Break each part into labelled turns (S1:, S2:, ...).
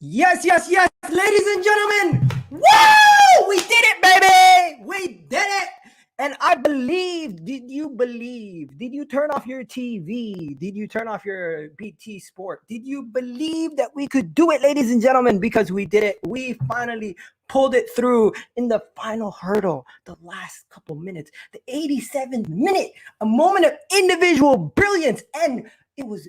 S1: Yes, ladies and gentlemen. Woo! We did it, baby. We did it. And I believe, did you believe? Did you turn off your TV? Did you turn off your BT Sport? Did you believe that we could do it, ladies and gentlemen? Because we did it. We finally pulled it through in the final hurdle, the last couple minutes, the 87th minute, a moment of individual brilliance. And it was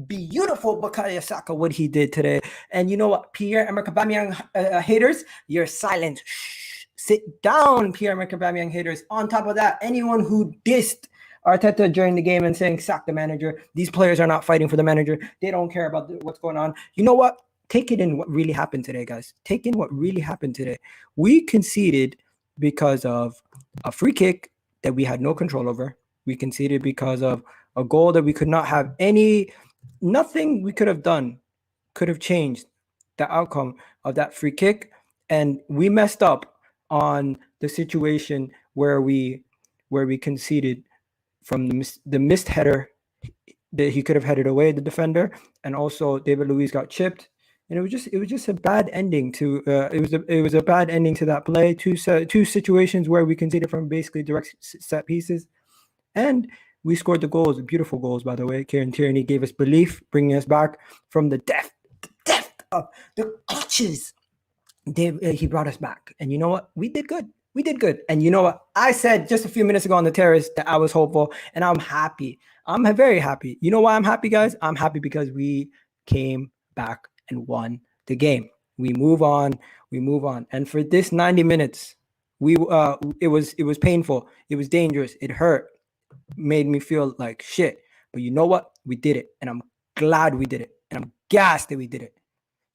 S1: beautiful Bukayo Saka, what he did today. And you know what, Pierre-Emerick Aubameyang haters, you're silent. Shh. Sit down, Pierre-Emerick Aubameyang haters. On top of that, anyone who dissed Arteta during the game and saying, sack the manager, these players are not fighting for the manager, they don't care about what's going on. You know what? Take it in what really happened today, guys. Take in what really happened today. We conceded because of a free kick that we had no control over. We conceded because of a goal that we could not have nothing we could have done could have changed the outcome of that free kick. And we messed up on the situation where we conceded from the missed header that he could have headed away the defender, and also David Luiz got chipped. And it was just a bad ending to it was a bad ending to that play. Two situations where we conceded from basically direct set pieces, and we scored the goals, beautiful goals, by the way. Kieran Tierney gave us belief, bringing us back from the depth of the clutches. He brought us back. And you know what? We did good. We did good. And you know what? I said just a few minutes ago on the terrace that I was hopeful, and I'm happy. I'm very happy. You know why I'm happy, guys? I'm happy because we came back and won the game. We move on. And for this 90 minutes, it was painful. It was dangerous. It hurt. Made me feel like shit. But you know what? We did it. And I'm glad we did it. And I'm gassed that we did it.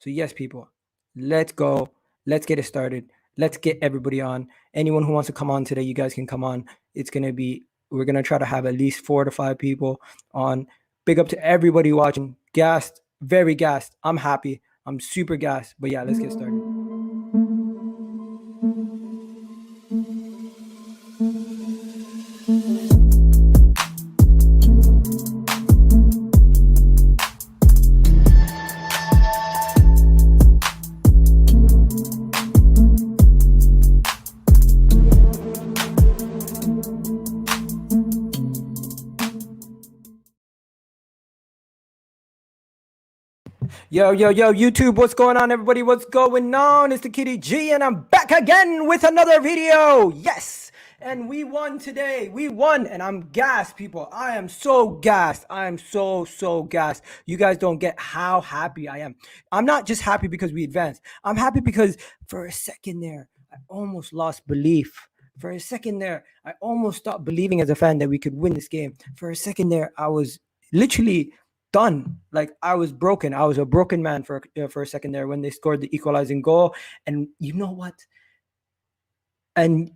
S1: So yes, people, let's go. Let's get it started. Let's get everybody on. Anyone who wants to come on today, you guys can come on. We're going to try to have at least 4 to 5 people on. Big up to everybody watching. Gassed. Very gassed. I'm happy. I'm super gassed. But yeah, let's get started. Yo, YouTube, what's going on, everybody? What's going on? It's the Kitty G, and I'm back again with another video. Yes, and we won today. We won, and I'm gassed, people. I am so gassed. I am so gassed. You guys don't get how happy I am. I'm not just happy because we advanced. I'm happy because for a second there, I almost lost belief. For a second there, I almost stopped believing as a fan that we could win this game. For a second there, I was literally done. Like I was broken. I was a broken man for a second there when they scored the equalizing goal. And you know what? And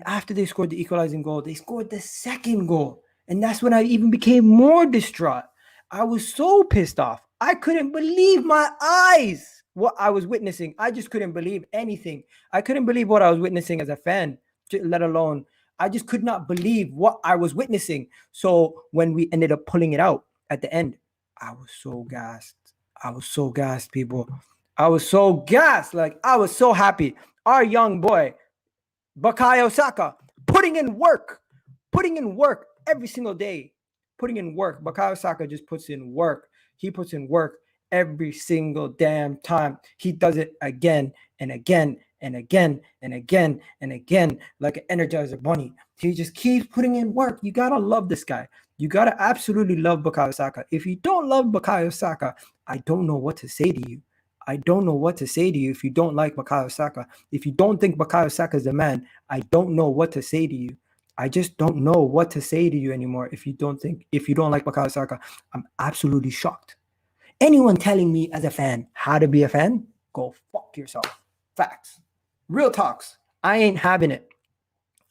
S1: after they scored the equalizing goal, they scored the second goal. And that's when I even became more distraught. I was so pissed off. I couldn't believe my eyes what I was witnessing. I just couldn't believe anything. I couldn't believe what I was witnessing as a fan, let alone I just could not believe what I was witnessing. So when we ended up pulling it out at the end, I was so gassed. I was so gassed, people. I was so gassed. Like, I was so happy. Our young boy, Bukayo Saka, putting in work every single day. Putting in work. Bukayo Saka just puts in work. He puts in work every single damn time. He does it again and again and again and again and again, like an Energizer bunny. He just keeps putting in work. You gotta love this guy. You gotta absolutely love Bukayo Saka. If you don't love Bukayo Saka, I don't know what to say to you. I don't know what to say to you if you don't like Bukayo Saka. If you don't think Bukayo Saka is the man, I don't know what to say to you. I just don't know what to say to you anymore. If you don't like Bukayo Saka, I'm absolutely shocked. Anyone telling me as a fan how to be a fan, go fuck yourself. Facts. Real talks. I ain't having it.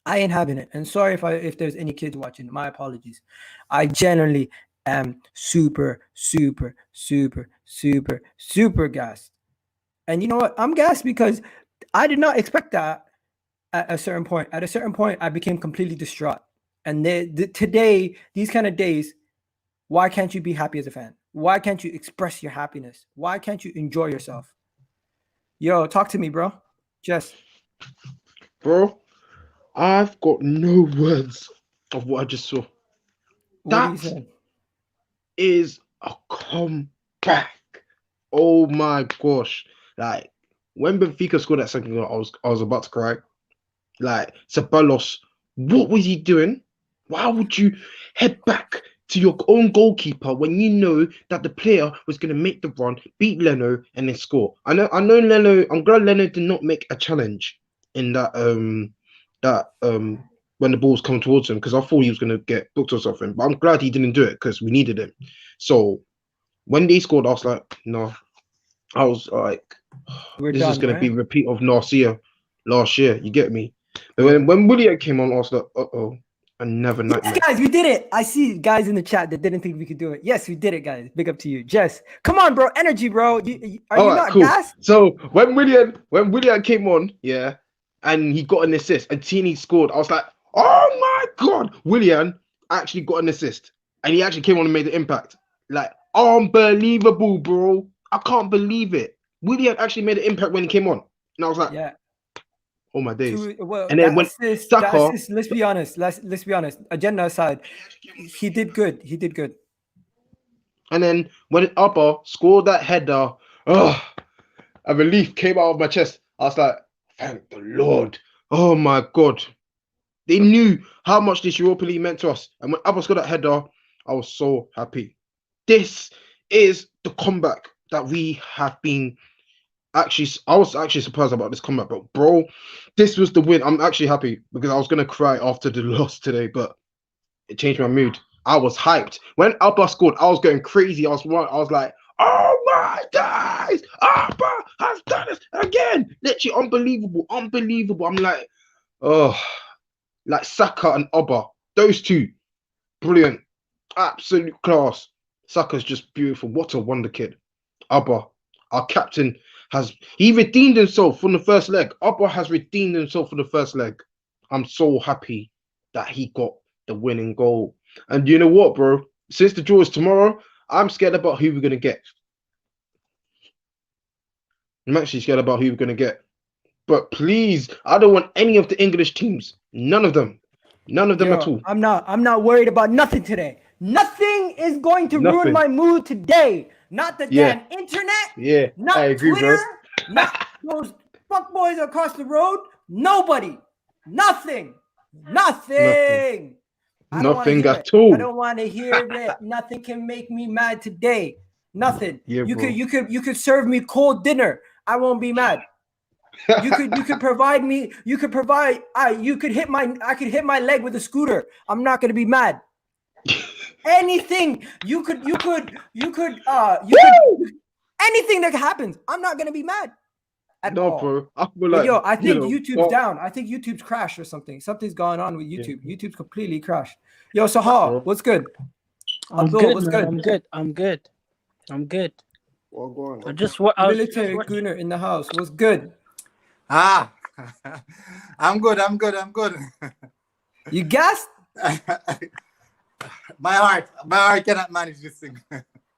S1: And sorry if there's any kids watching. My apologies. I generally am super gassed. And you know what? I'm gassed because I did not expect that at a certain point. At a certain point, I became completely distraught. And today, these kind of days, why can't you be happy as a fan? Why can't you express your happiness? Why can't you enjoy yourself? Yo, talk to me, bro. Jess.
S2: Bro, I've got no words of what I just saw.
S1: What are you
S2: That
S1: saying?
S2: is a comeback. Oh my gosh. Like when Benfica scored that second goal, I was about to cry. Like Ceballos, what was he doing? Why would you head back to your own goalkeeper when you know that the player was going to make the run, beat Leno, and then score? I know Leno. I'm glad Leno did not make a challenge in that when the ball was coming towards him because I thought he was going to get booked or something. But I'm glad he didn't do it because we needed him. So when they scored, I was like, no. I was like,
S1: We're
S2: this is
S1: done,
S2: going to be
S1: right?
S2: a repeat of Narcia last year. You get me? But
S1: Yeah.
S2: when Willian came on, I was like, uh-oh, another
S1: Yes,
S2: nightmare.
S1: guys, we did it. I see guys in the chat that didn't think we could do it. Yes, we did it, guys. Big up to you. Jess, come on, bro. Energy, bro. Are
S2: All
S1: you
S2: right,
S1: not
S2: cool.
S1: gassed?
S2: So when Willian came on, yeah, and he got an assist and Tini scored, I was like, oh my god, Willian actually got an assist. And he actually came on and made the impact. Like, unbelievable, bro. I can't believe it. Willian actually made an impact when he came on. And I was like,
S1: Yeah.
S2: oh my days.
S1: Well,
S2: And then when
S1: that
S2: Saka,
S1: assist, let's be honest. Let's be honest. Agenda aside, he did good. He did good.
S2: and then when Upper scored that header, oh, a relief came out of my chest. I was like, thank the Lord. Oh my God. They knew how much this Europa League meant to us. And when Upper scored that header, I was so happy. This is the comeback that we have been I was actually surprised about this comeback, but bro, this was the win. I'm actually happy because I was gonna cry after the loss today, but it changed my mood. I was hyped. When Alba scored, I was going crazy. I was like, oh my guys, Alba has done this again. Literally unbelievable, unbelievable. I'm like, oh, like Saka and Oba, those two, brilliant, absolute class. Saka's just beautiful. What a wonder kid. Abba, our captain, he redeemed himself from the first leg. Abba has redeemed himself from the first leg. I'm so happy that he got the winning goal. And you know what, bro? Since the draw is tomorrow, I'm scared about who we're gonna get. I'm actually scared about who we're gonna get. But please, I don't want any of the English teams. None of them. None of them at
S1: Yo,
S2: all.
S1: I'm not worried about nothing today. Nothing is going to ruin
S2: Nothing.
S1: my mood today. Not the
S2: Yeah.
S1: damn internet,
S2: Yeah. I
S1: not
S2: agree,
S1: Twitter,
S2: bro.
S1: not those fuckboys across the road. Nobody. Nothing.
S2: Nothing.
S1: Nothing. I don't want to
S2: Nothing
S1: hear it.
S2: at all.
S1: I don't want to hear it. Nothing can make me mad today. Nothing.
S2: Yeah,
S1: You
S2: bro.
S1: could serve me cold dinner. I won't be mad. You could provide me. You could provide. I could hit my leg with a scooter. I'm not gonna be mad. Anything you could anything that happens. I'm not gonna be mad at
S2: No,
S1: all.
S2: bro. I feel
S1: But
S2: like,
S1: yo, I think
S2: you
S1: YouTube's
S2: know,
S1: down. I think YouTube's crashed or something. Something's going on with YouTube.
S2: yeah,
S1: YouTube's completely crashed. Yo, Sahar,
S2: bro.
S1: what's good?
S3: I'm
S1: Abdul,
S3: good,
S1: what's
S3: man.
S1: good?
S3: I'm good. I'm good. I'm good.
S4: Well, go on.
S3: I was just
S1: Military
S3: watching.
S1: Gunner in the house. What's good?
S4: Ah, I'm good. I'm good. I'm good.
S1: You gassed?
S4: my heart cannot manage this thing.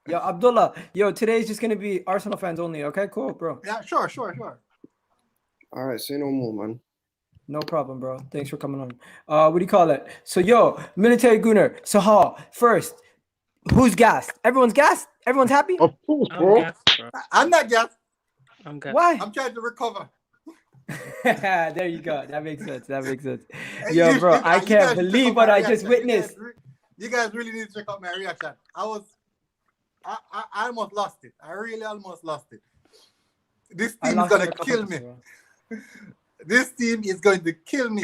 S1: Yo, Abdullah. Yo, today's just gonna be Arsenal fans only. Okay, cool, bro.
S4: Yeah, sure.
S5: All right, say no more, man.
S1: No problem, bro. Thanks for coming on. What do you call it? So, yo, Military Gunner, Sahar, first, who's gassed? Everyone's gassed? Everyone's happy?
S2: Of course,
S3: I'm
S2: bro.
S3: gassed, bro.
S4: I'm not just.
S3: I'm gassed.
S1: Why?
S4: I'm trying to recover.
S1: There you go. That makes sense. That makes sense.
S4: Hey,
S1: Yo,
S4: you-
S1: bro,
S4: you-
S1: I
S4: you
S1: can't
S4: guys check
S1: believe
S4: out
S1: what
S4: my
S1: I just
S4: reaction.
S1: witnessed.
S4: You guys really need to check out my reaction. I almost lost it. I really almost lost it. This
S1: I
S4: team is
S1: lost it
S4: gonna
S1: a couple
S4: kill
S1: times,
S4: me.
S1: bro.
S4: This team is going to kill me.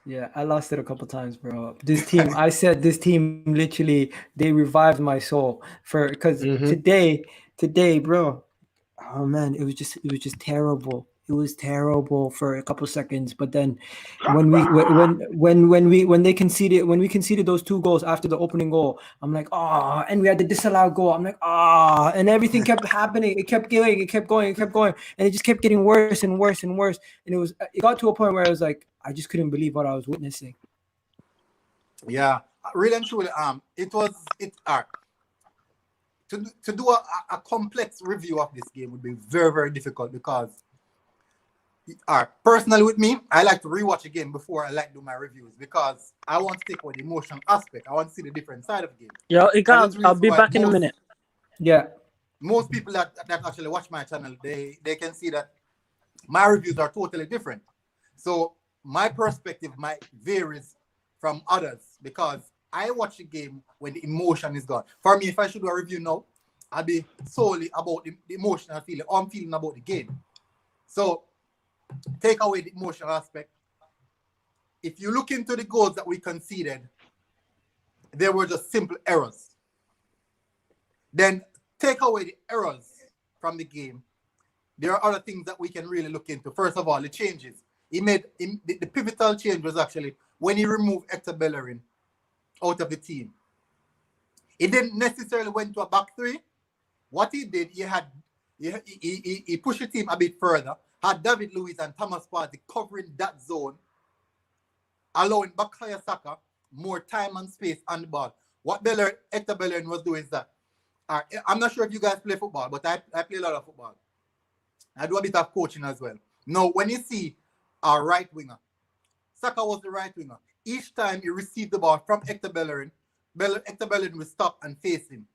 S1: Yeah, I lost it a couple times, bro. This team, I said this team literally, they revived my soul because
S2: Mhm.
S1: today, bro. Oh man, it was just terrible. It was terrible for a couple seconds, but then when we conceded those two goals after the opening goal, I'm like, oh, and we had the disallowed goal. I'm like, ah, and everything kept happening. It kept going, and it just kept getting worse and worse and worse. And it got to a point where I was like, I just couldn't believe what I was witnessing.
S4: Yeah, really and truly. to do a complex review of this game would be very, very difficult because personally with me, I like to rewatch a game before I like do my reviews because I want to take away the emotional aspect. I want to see the different side of the game.
S3: Yo, I'll be back in a minute.
S1: Yeah.
S4: Most people that actually watch my channel, they can see that my reviews are totally different. So my perspective might varies from others because I watch a game when the emotion is gone. For me, if I should do a review now, I'd be solely about the emotional feeling, how I'm feeling about the game. So take away the emotional aspect. If you look into the goals that we conceded, they were just simple errors. Then take away the errors from the game. There are other things that we can really look into. First of all, the changes. He made the pivotal change was actually when he removed Hector Bellerin out of the team. He didn't necessarily went to a back three. What he did, he pushed the team a bit further, had David Luiz and Thomas Partey covering that zone, allowing Bukayo Saka more time and space on the ball. What Hector Bellerin was doing is that, I'm not sure if you guys play football, but I play a lot of football. I do a bit of coaching as well. Now, when you see a right winger, Saka was the right winger. Each time he received the ball from Hector Bellerin, Hector Bellerin will stop and face him.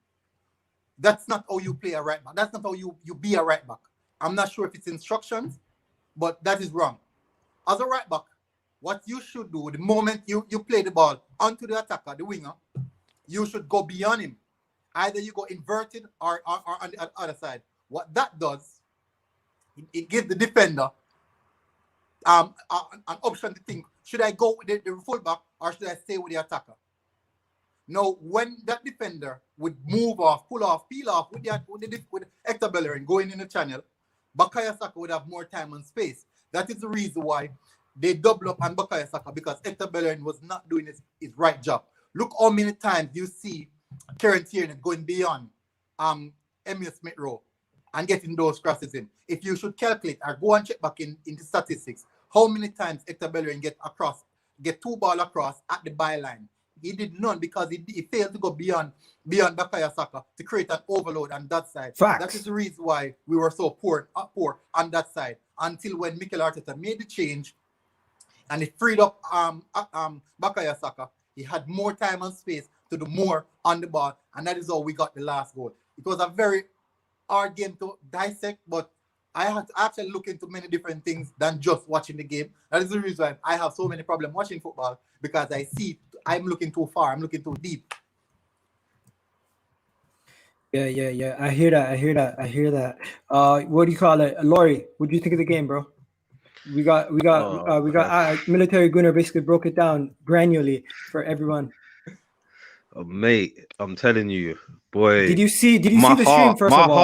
S4: That's not how you play a right back. That's not how you be a right back. I'm not sure if it's instructions, but that is wrong. As a right back, what you should do, the moment you play the ball onto the attacker, the winger, you should go beyond him. Either you go inverted or on the other side. What that does, it gives the defender an option to think, should I go with the fullback or should I stay with the attacker? Now, when that defender would move off, pull off, peel off with Hector Bellerin going in the channel, Bukayo Saka would have more time and space. That is the reason why they double up on Bukayo Saka because Hector Bellerin was not doing his right job. Look how many times you see Kieran Tierney going beyond Emile Smith-Rowe and getting those crosses in. If you should calculate or go and check back into statistics, how many times Hector Bellerin get two ball across at the byline. He did none because he failed to go beyond Bukayo Saka to create an overload on that side.
S1: Facts.
S4: That is the reason why we were so poor on that side until when Mikel Arteta made the change and he freed up Bukayo Saka. He had more time and space to do more on the ball, and that is how we got the last goal. It was a very hard game to dissect, but I had to actually look into many different things than just watching the game. That is the reason why I have so many problems watching football, because I see I'm looking too far, I'm looking too deep.
S1: Yeah. I hear that. What do you call it? Laurie, what do you think of the game, bro? We got Military Gunner basically broke it down granularly for everyone.
S6: Oh, mate, I'm telling you, boy.
S1: Did you see the stream first of all?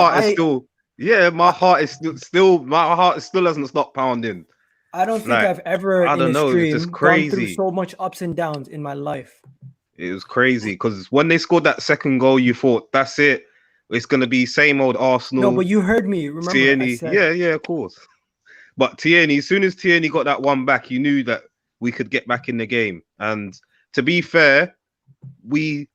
S6: My heart still hasn't stopped pounding.
S1: I don't think I've ever in a stream
S6: it's just crazy.
S1: gone through so much ups and downs in my life.
S6: It was crazy because when they scored that second goal, you thought that's it. It's gonna be same old Arsenal.
S1: No, but you heard me. Remember?
S6: Tierney, yeah, of course. But Tierney, as soon as Tierney got that one back, you knew that we could get back in the game. And to be fair, we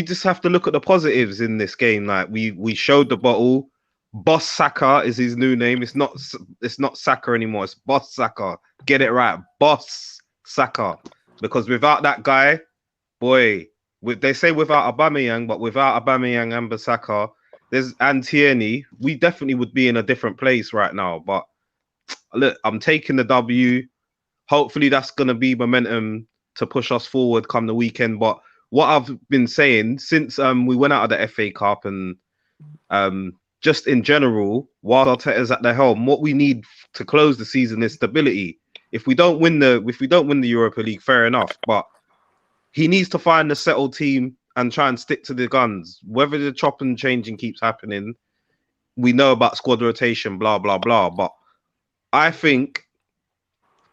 S6: just have to look at the positives in this game. Like we showed the bottle. Boss Saka is his new name. It's not Saka anymore. It's Boss Saka. Get it right, Boss Saka. Because without that guy, boy, they say without Aubameyang, but without Aubameyang and Saka, and Tierney, we definitely would be in a different place right now. But look, I'm taking the W. Hopefully, that's gonna be momentum to push us forward come the weekend. But what I've been saying since we went out of the FA Cup and just in general, while Arteta's at the helm, what we need to close the season is stability. If we don't win the Europa League, fair enough. But he needs to find a settled team and try and stick to the guns. Whether the chop and changing keeps happening, we know about squad rotation, blah blah blah. But I think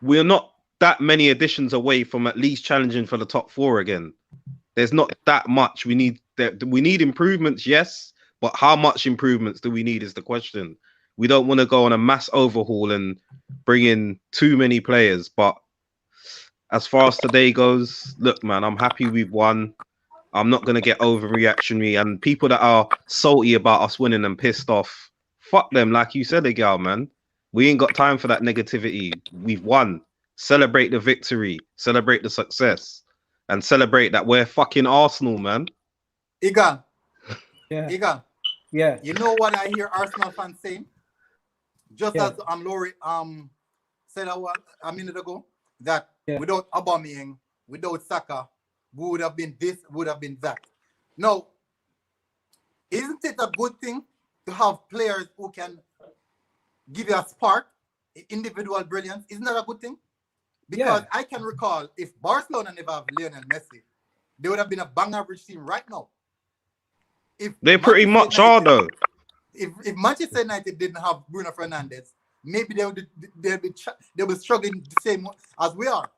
S6: we're not that many additions away from at least challenging for the top four again. There's not that much. We need improvements, yes. But how much improvements do we need is the question. We don't want to go on a mass overhaul and bring in too many players. But as far as today goes, look, man, I'm happy we've won. I'm not gonna get overreactionary, and people that are salty about us winning and pissed off, fuck them. Like you said, Odegaard, man. We ain't got time for that negativity. We've won. Celebrate the victory. Celebrate the success. And celebrate that we're fucking Arsenal, man.
S4: Egan.
S1: Yeah.
S4: Egan.
S1: Yeah.
S4: You know what I hear Arsenal fans saying? Just as Laurie said a minute ago, that without Aubameyang, without Saka, we would have been this, would have been that. Now, isn't it a good thing to have players who can give you a spark, individual brilliance? Isn't that a good thing? Because I can recall if Barcelona never have Lionel Messi, they would have been a bang average team right now. If
S6: they pretty much are, though.
S4: If Manchester United didn't have Bruno Fernandes, maybe they'll be struggling the same as we are.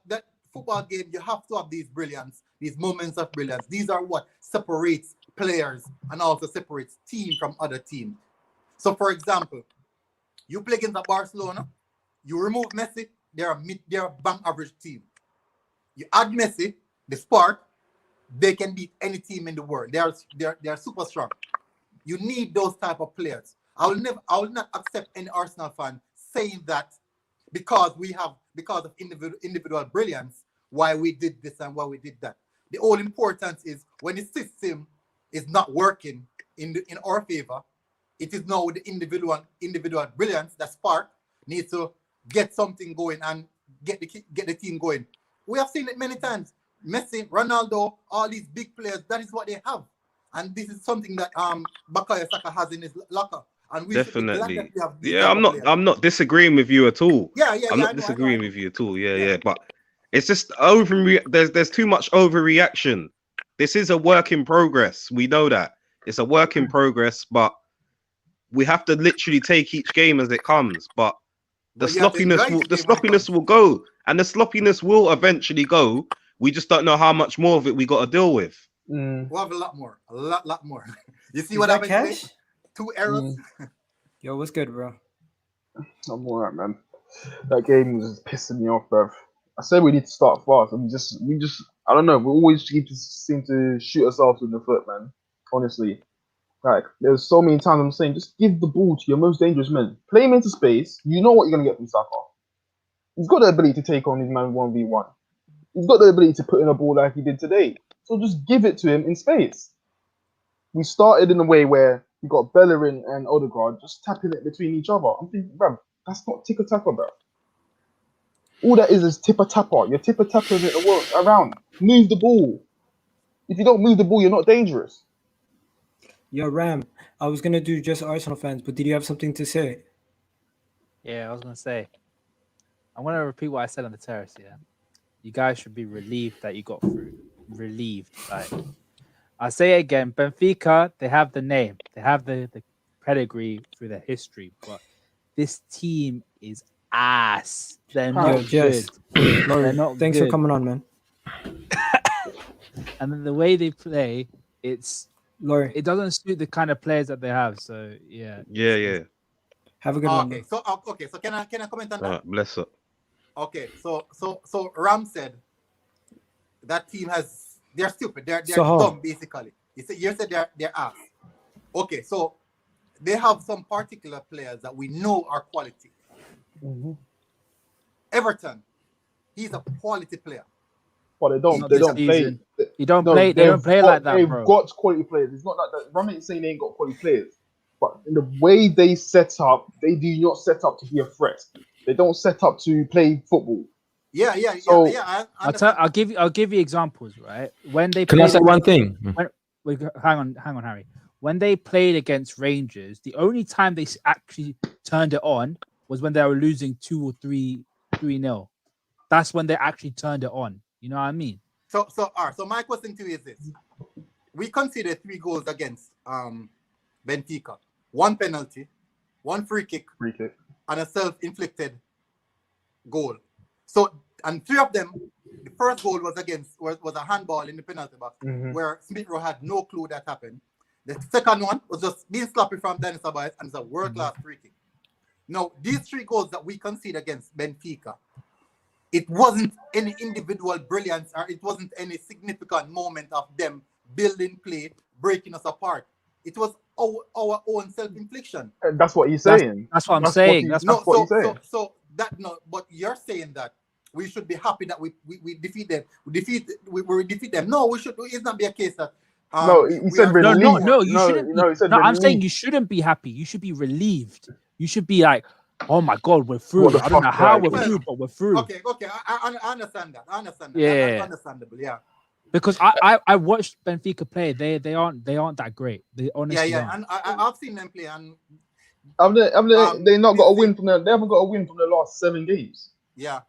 S4: That football game, you have to have these brilliance, these moments of brilliance. These are what separates players and also separates team from other teams. So, for example, you play against Barcelona, you remove Messi, they're a bang average team. You add Messi, the spark, they can beat any team in the world. They are super strong. You need those type of players. I will not accept any Arsenal fan saying that because of individual brilliance, why we did this and why we did that. The whole importance is when the system is not working in our favor, it is now the individual brilliance, that spark, needs to get something going and get the team going. We have seen it many times. Messi, Ronaldo, all these big players, that is what they have. And this is something that Bukayo Saka has in his locker. And we
S6: definitely.
S4: Should be glad that we have these
S6: I'm not disagreeing with you at all. I'm not
S4: I
S6: disagreeing with you at all. But it's just there's too much overreaction. This is a work in progress. We know that. It's a work in progress, but we have to literally take each game as it comes. But the sloppiness will go, and the sloppiness will eventually go. We just don't know how much more of it we got to deal with.
S4: We'll have a lot more. You see what happened today? 2 errors.
S1: Yo, what's good, bro?
S5: I'm alright, man. That game was just pissing me off, bro. I said we need to start fast, and we just I don't know. We always seem to shoot ourselves in the foot, man. Honestly, like there's so many times I'm saying, just give the ball to your most dangerous men. Play him into space. You know what you're gonna get from Saka. He's got the ability to take on his man 1v1. He's got the ability to put in a ball like he did today. So just give it to him in space. We started in a way where you got Bellerin and Odegaard just tapping it between each other. I'm thinking, bruv, that's not ticker-tapper, bro. All that is tipper-tapper. You're tipper-tappering it around. Move the ball. If you don't move the ball, you're not dangerous.
S1: Yo, Ram, I was going to do just Arsenal fans, but did you have something to say?
S3: Yeah, I was going to say. I'm going to repeat what I said on the terrace, yeah. You guys should be relieved that you got through. Relieved. Like, I'll say it again. Benfica, they have the name. They have the pedigree through their history. But this team is ass. They're not good.
S1: They're not Thanks for coming on, man.
S3: And then the way they play, it doesn't suit the kind of players that they have. So, yeah.
S6: Yeah.
S1: Have a good one.
S4: Okay, so can I comment on that?
S6: Bless up.
S4: Okay, so Ram said that team they're stupid. They're dumb, basically. You said they're ass. Okay, so they have some particular players that we know are quality.
S5: Mm-hmm.
S4: Everton, he's a quality player.
S5: But they don't play.
S3: They don't play like that,
S5: they've
S3: bro.
S5: Got quality players. It's not that Ram ain't saying they ain't got quality players. But in the way they set up, they do not set up to be a threat. They don't set up to play football.
S4: Yeah.
S3: I'll give you examples, right? When they
S7: Can I say one thing?
S3: Hang on, Harry. When they played against Rangers, the only time they actually turned it on was when they were losing 2 or 3-0. That's when they actually turned it on. You know what I mean?
S4: So my question to you is this: we conceded 3 goals against Benfica, 1 penalty, 1 free kick, and a self-inflicted goal. So, and 3 of them, the first goal was a handball in the penalty box, where Smith Rowe had no clue that happened. The second one was just being sloppy from Dennis Abayas, and it's a world-class free kick. Now, these 3 goals that we concede against Benfica, 1 penalty, 1 free kick, and a self-inflicted goal. So, and 3 of them, the first goal was a handball in the penalty box, where Smith Rowe had no clue that happened. The second one was just being sloppy from Dennis Abayas, and it's a world-class free kick. Now, these 3 goals that we concede against Benfica, it wasn't any individual brilliance or it wasn't any significant moment of them building play, breaking us apart. It was our own self-infliction.
S5: That's what he's saying.
S3: That's what I'm
S5: That's
S3: saying.
S5: What
S3: That's
S5: what he's saying.
S4: So that no, but you're saying that we should be happy that we defeat them. We defeat them. No, we should. It's not be a case that.
S5: No, he said relieved.
S3: No, you shouldn't.
S5: No, he said
S3: I'm
S5: relieved.
S3: saying you shouldn't be happy. You should be relieved. You should be like, oh my God, we're through.
S5: What the
S3: I don't know
S5: fuck,
S3: how
S5: right?
S3: we're through, but we're through.
S4: Okay. I understand that. I understand that.
S3: Yeah.
S4: That's understandable. Yeah.
S3: Because I watched Benfica play. They aren't that great. They honestly
S4: Yeah.
S3: aren't.
S4: And I've seen them play, and
S5: Have they not got a win from the? They haven't got a win from the last 7 games.
S4: yeah.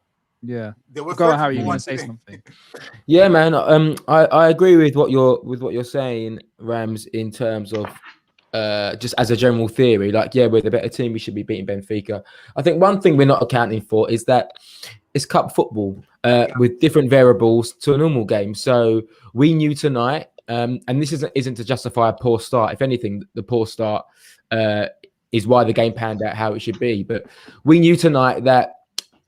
S3: Yeah.
S4: They were
S3: Go on,
S4: first
S3: Harry.
S4: for
S3: You
S4: one
S3: want to say
S4: today.
S3: something?
S7: Yeah, man. I agree with what you're saying, Rams, in terms of just as a general theory. Like, yeah, we're the better team. We should be beating Benfica. I think one thing we're not accounting for is that it's cup football with different variables to a normal game. So we knew tonight, and this isn't to justify a poor start. If anything, the poor start is why the game panned out how it should be. But we knew tonight that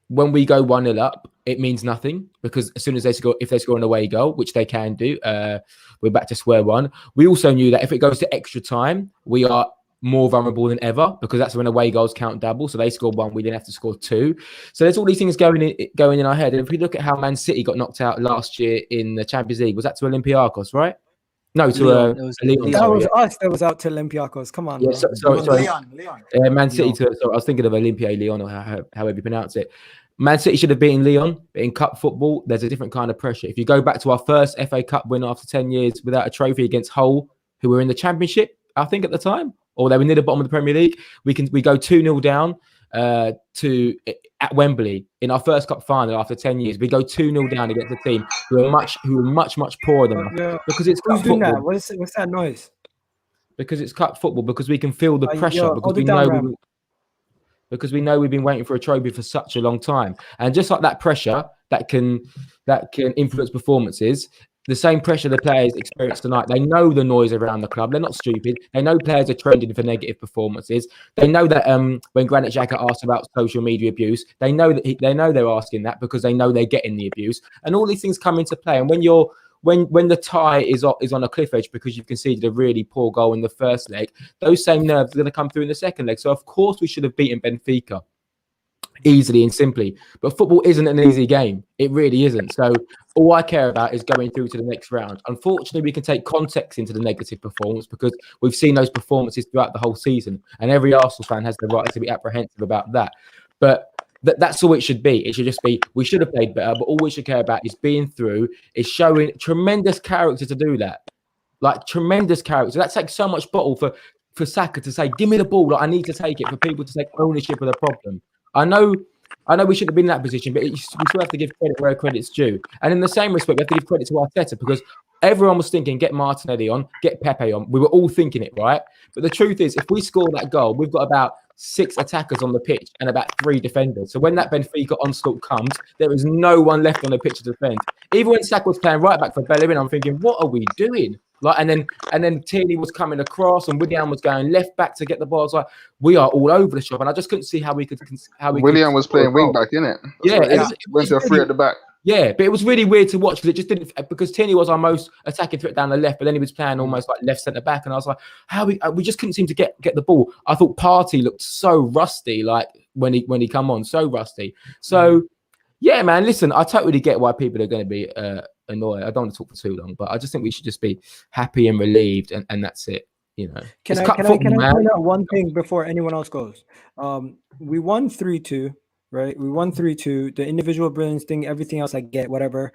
S7: when we go 1-0 up, it means nothing, because as soon as if they score an away goal, which they can do, we're back to square one. We also knew that if it goes to extra time, we are more vulnerable than ever, because that's when away goals count double. So they scored 1, we didn't have to score 2. So there's all these things going in our head. And if we look at how Man City got knocked out last year in the Champions League, was that to Olympiacos, right? No, to
S3: Leon.
S7: Leon.
S1: That
S7: Sorry,
S1: was
S7: yeah.
S1: us that was out to Olympiacos. Come on.
S7: Yeah,
S1: bro.
S7: sorry.
S4: Leon.
S7: Man City to. So I was thinking of Olympia Lyon, or however you pronounce it. Man City should have beaten Lyon, but in cup football, there's a different kind of pressure. If you go back to our first FA Cup win after 10 years without a trophy against Hull, who were in the Championship, I think at the time, or they were near the bottom of the Premier League, we go 2-0 down at Wembley in our first cup final after 10 years. We go 2-0 down against a team who are much poorer than us,
S1: Yeah.
S7: because it's
S1: Who's
S7: cup
S1: doing
S7: football.
S1: that? What's that noise?
S7: Because it's cup football, because we can feel the pressure,
S1: yo,
S7: because
S1: hold
S7: we
S1: it down,
S7: know
S1: Ram.
S7: because we know we've been waiting for a trophy for such a long time. And just like that pressure that can influence performances, the same pressure the players experience tonight. They know the noise around the club. They're not stupid. They know players are trending for negative performances. They know that when Granit Xhaka asked about social media abuse, they know they're asking that because they know they're getting the abuse. And all these things come into play. And when the tie is on a cliff edge because you've conceded a really poor goal in the first leg, those same nerves are going to come through in the second leg. So of course we should have beaten Benfica easily and simply, but football isn't an easy game. It really isn't. So all I care about is going through to the next round. Unfortunately, we can take context into the negative performance because we've seen those performances throughout the whole season, and every Arsenal fan has the right to be apprehensive about that. But that's all it should be. It should just be, we should have played better, but all we should care about is being through, is showing tremendous character to do that. Like, tremendous character. That takes so much bottle for Saka to say, give me the ball, like, I need to take it, for people to take ownership of the problem. I know we shouldn't have been in that position, but we still have to give credit where credit's due. And in the same respect, we have to give credit to Arteta, because everyone was thinking, get Martinelli on, get Pepe on. We were all thinking it, right? But the truth is, if we score that goal, we've got about 6 attackers on the pitch and about 3 defenders. So when that Benfica onslaught comes, there is no one left on the pitch to defend. Even when Saka was playing right back for Bellerin, I'm thinking, what are we doing? Like, and then Tierney was coming across, and Willian was going left back to get the ball. I was like, we are all over the shop, and I just couldn't see how we could.
S5: Willian was playing wing back, innit?
S7: Yeah,
S5: went to a 3 at the back.
S7: Yeah, but it was really weird to watch because it just didn't, because Tierney was our most attacking threat down the left, but then he was playing almost like left centre back, and I was like, how we just couldn't seem to get the ball. I thought Party looked so rusty, like when he come on, so rusty. So yeah, man, listen, I totally get why people are going to be annoyed. I don't want to talk for too long, but I just think we should just be happy and relieved, and that's it. You know,
S1: Can I point out one thing before anyone else goes? We won 3-2. Right, we won 3-2. The individual brilliance thing, everything else I get, whatever.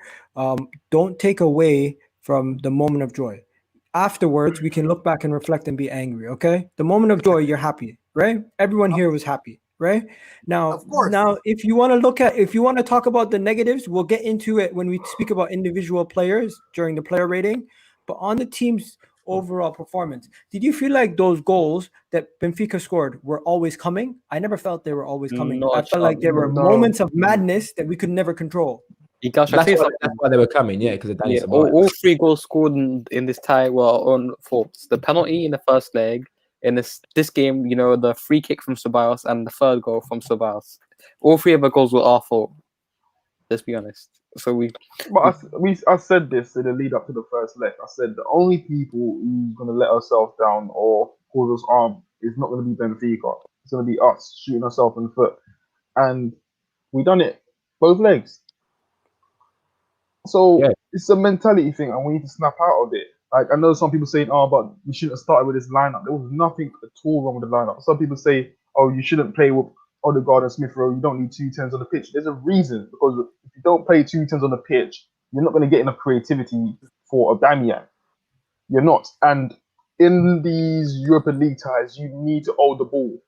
S1: Don't take away from the moment of joy. Afterwards, we can look back and reflect and be angry. Okay, the moment of joy, you're happy, right? Everyone here was happy, right? Now,
S4: of course.
S1: Now, if you want to talk about the negatives, we'll get into it when we speak about individual players during the player rating. But on the team's overall performance, did you feel like those goals that Benfica scored were always coming? I never felt they were always coming. I felt like there were moments of madness that we could never control.
S7: That's why they were coming, yeah, because of Danny Ceballos.
S8: All 3 goals scored in this tie were on faults. The penalty in the first leg, in this game, you know, the free kick from Ceballos, and the third goal from Ceballos. All 3 of the goals were our fault. Let's be honest. So
S5: But I said this in the lead up to the first leg. I said the only people who's going to let ourselves down or cause us harm is not going to be Benfica. It's going to be us shooting ourselves in the foot. And we done it both legs. So
S7: Yeah.
S5: it's a mentality thing, and we need to snap out of it. Like, I know some people saying, "Oh, but we shouldn't have started with this lineup." There was nothing at all wrong with the lineup. Some people say, "Oh, you shouldn't play with Odegaard and Smith Rowe. You don't need 2 10s on the pitch." There's a reason, because if you don't play 2 10s on the pitch, you're not going to get enough creativity for Aubameyang. You're not. And in these Europa League ties, you need to hold the ball.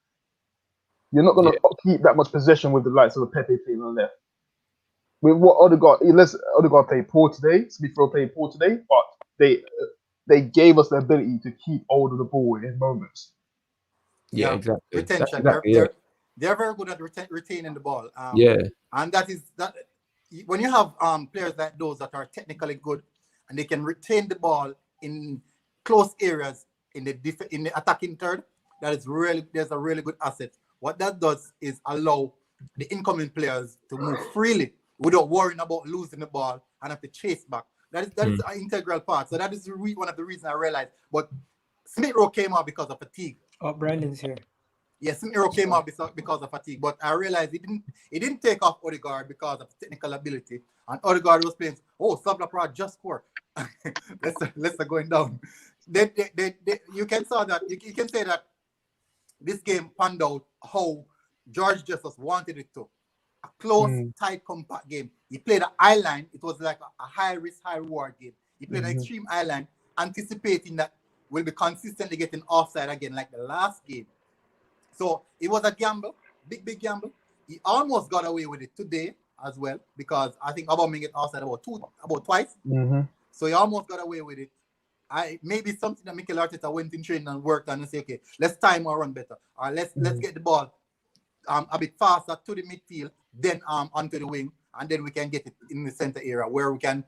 S5: You're not going to keep that much possession with the likes of the Pepe playing on the left. With what Odegaard, unless Odegaard played poor today, Smith Rowe played poor today, but they gave us the ability to keep hold of the ball in moments.
S7: Yeah, exactly.
S4: Retention.
S7: Exactly,
S4: They're very good at retaining the ball. And that when you have players like those that are technically good and they can retain the ball in close areas in the attacking third, there's a really good asset. What that does is allow the incoming players to move freely without worrying about losing the ball and have to chase back. That is an integral part. So that is one of the reasons I realized. But Smith Rowe came out because of fatigue.
S1: Oh, Brandon's here.
S4: Yes, Smith Rowe came out because of fatigue. But I realized he didn't take off Odegaard because of technical ability. And Odegaard was playing, Sabla just scored. Let's going down. You can say that this game panned out how George Jesus wanted it to. A close, tight, compact game. He played an eye line. It was like a high risk, high reward game. He played an extreme eye line, anticipating that we'll be consistently getting offside again, like the last game. So it was a gamble, big gamble. He almost got away with it today as well, because I think Aubameyang get offside about twice. So he almost got away with it. Maybe something that Mikel Arteta went in training and worked on and say, okay, let's time our run better, or let's get the ball a bit faster to the midfield, then onto the wing, and then we can get it in the center area where we can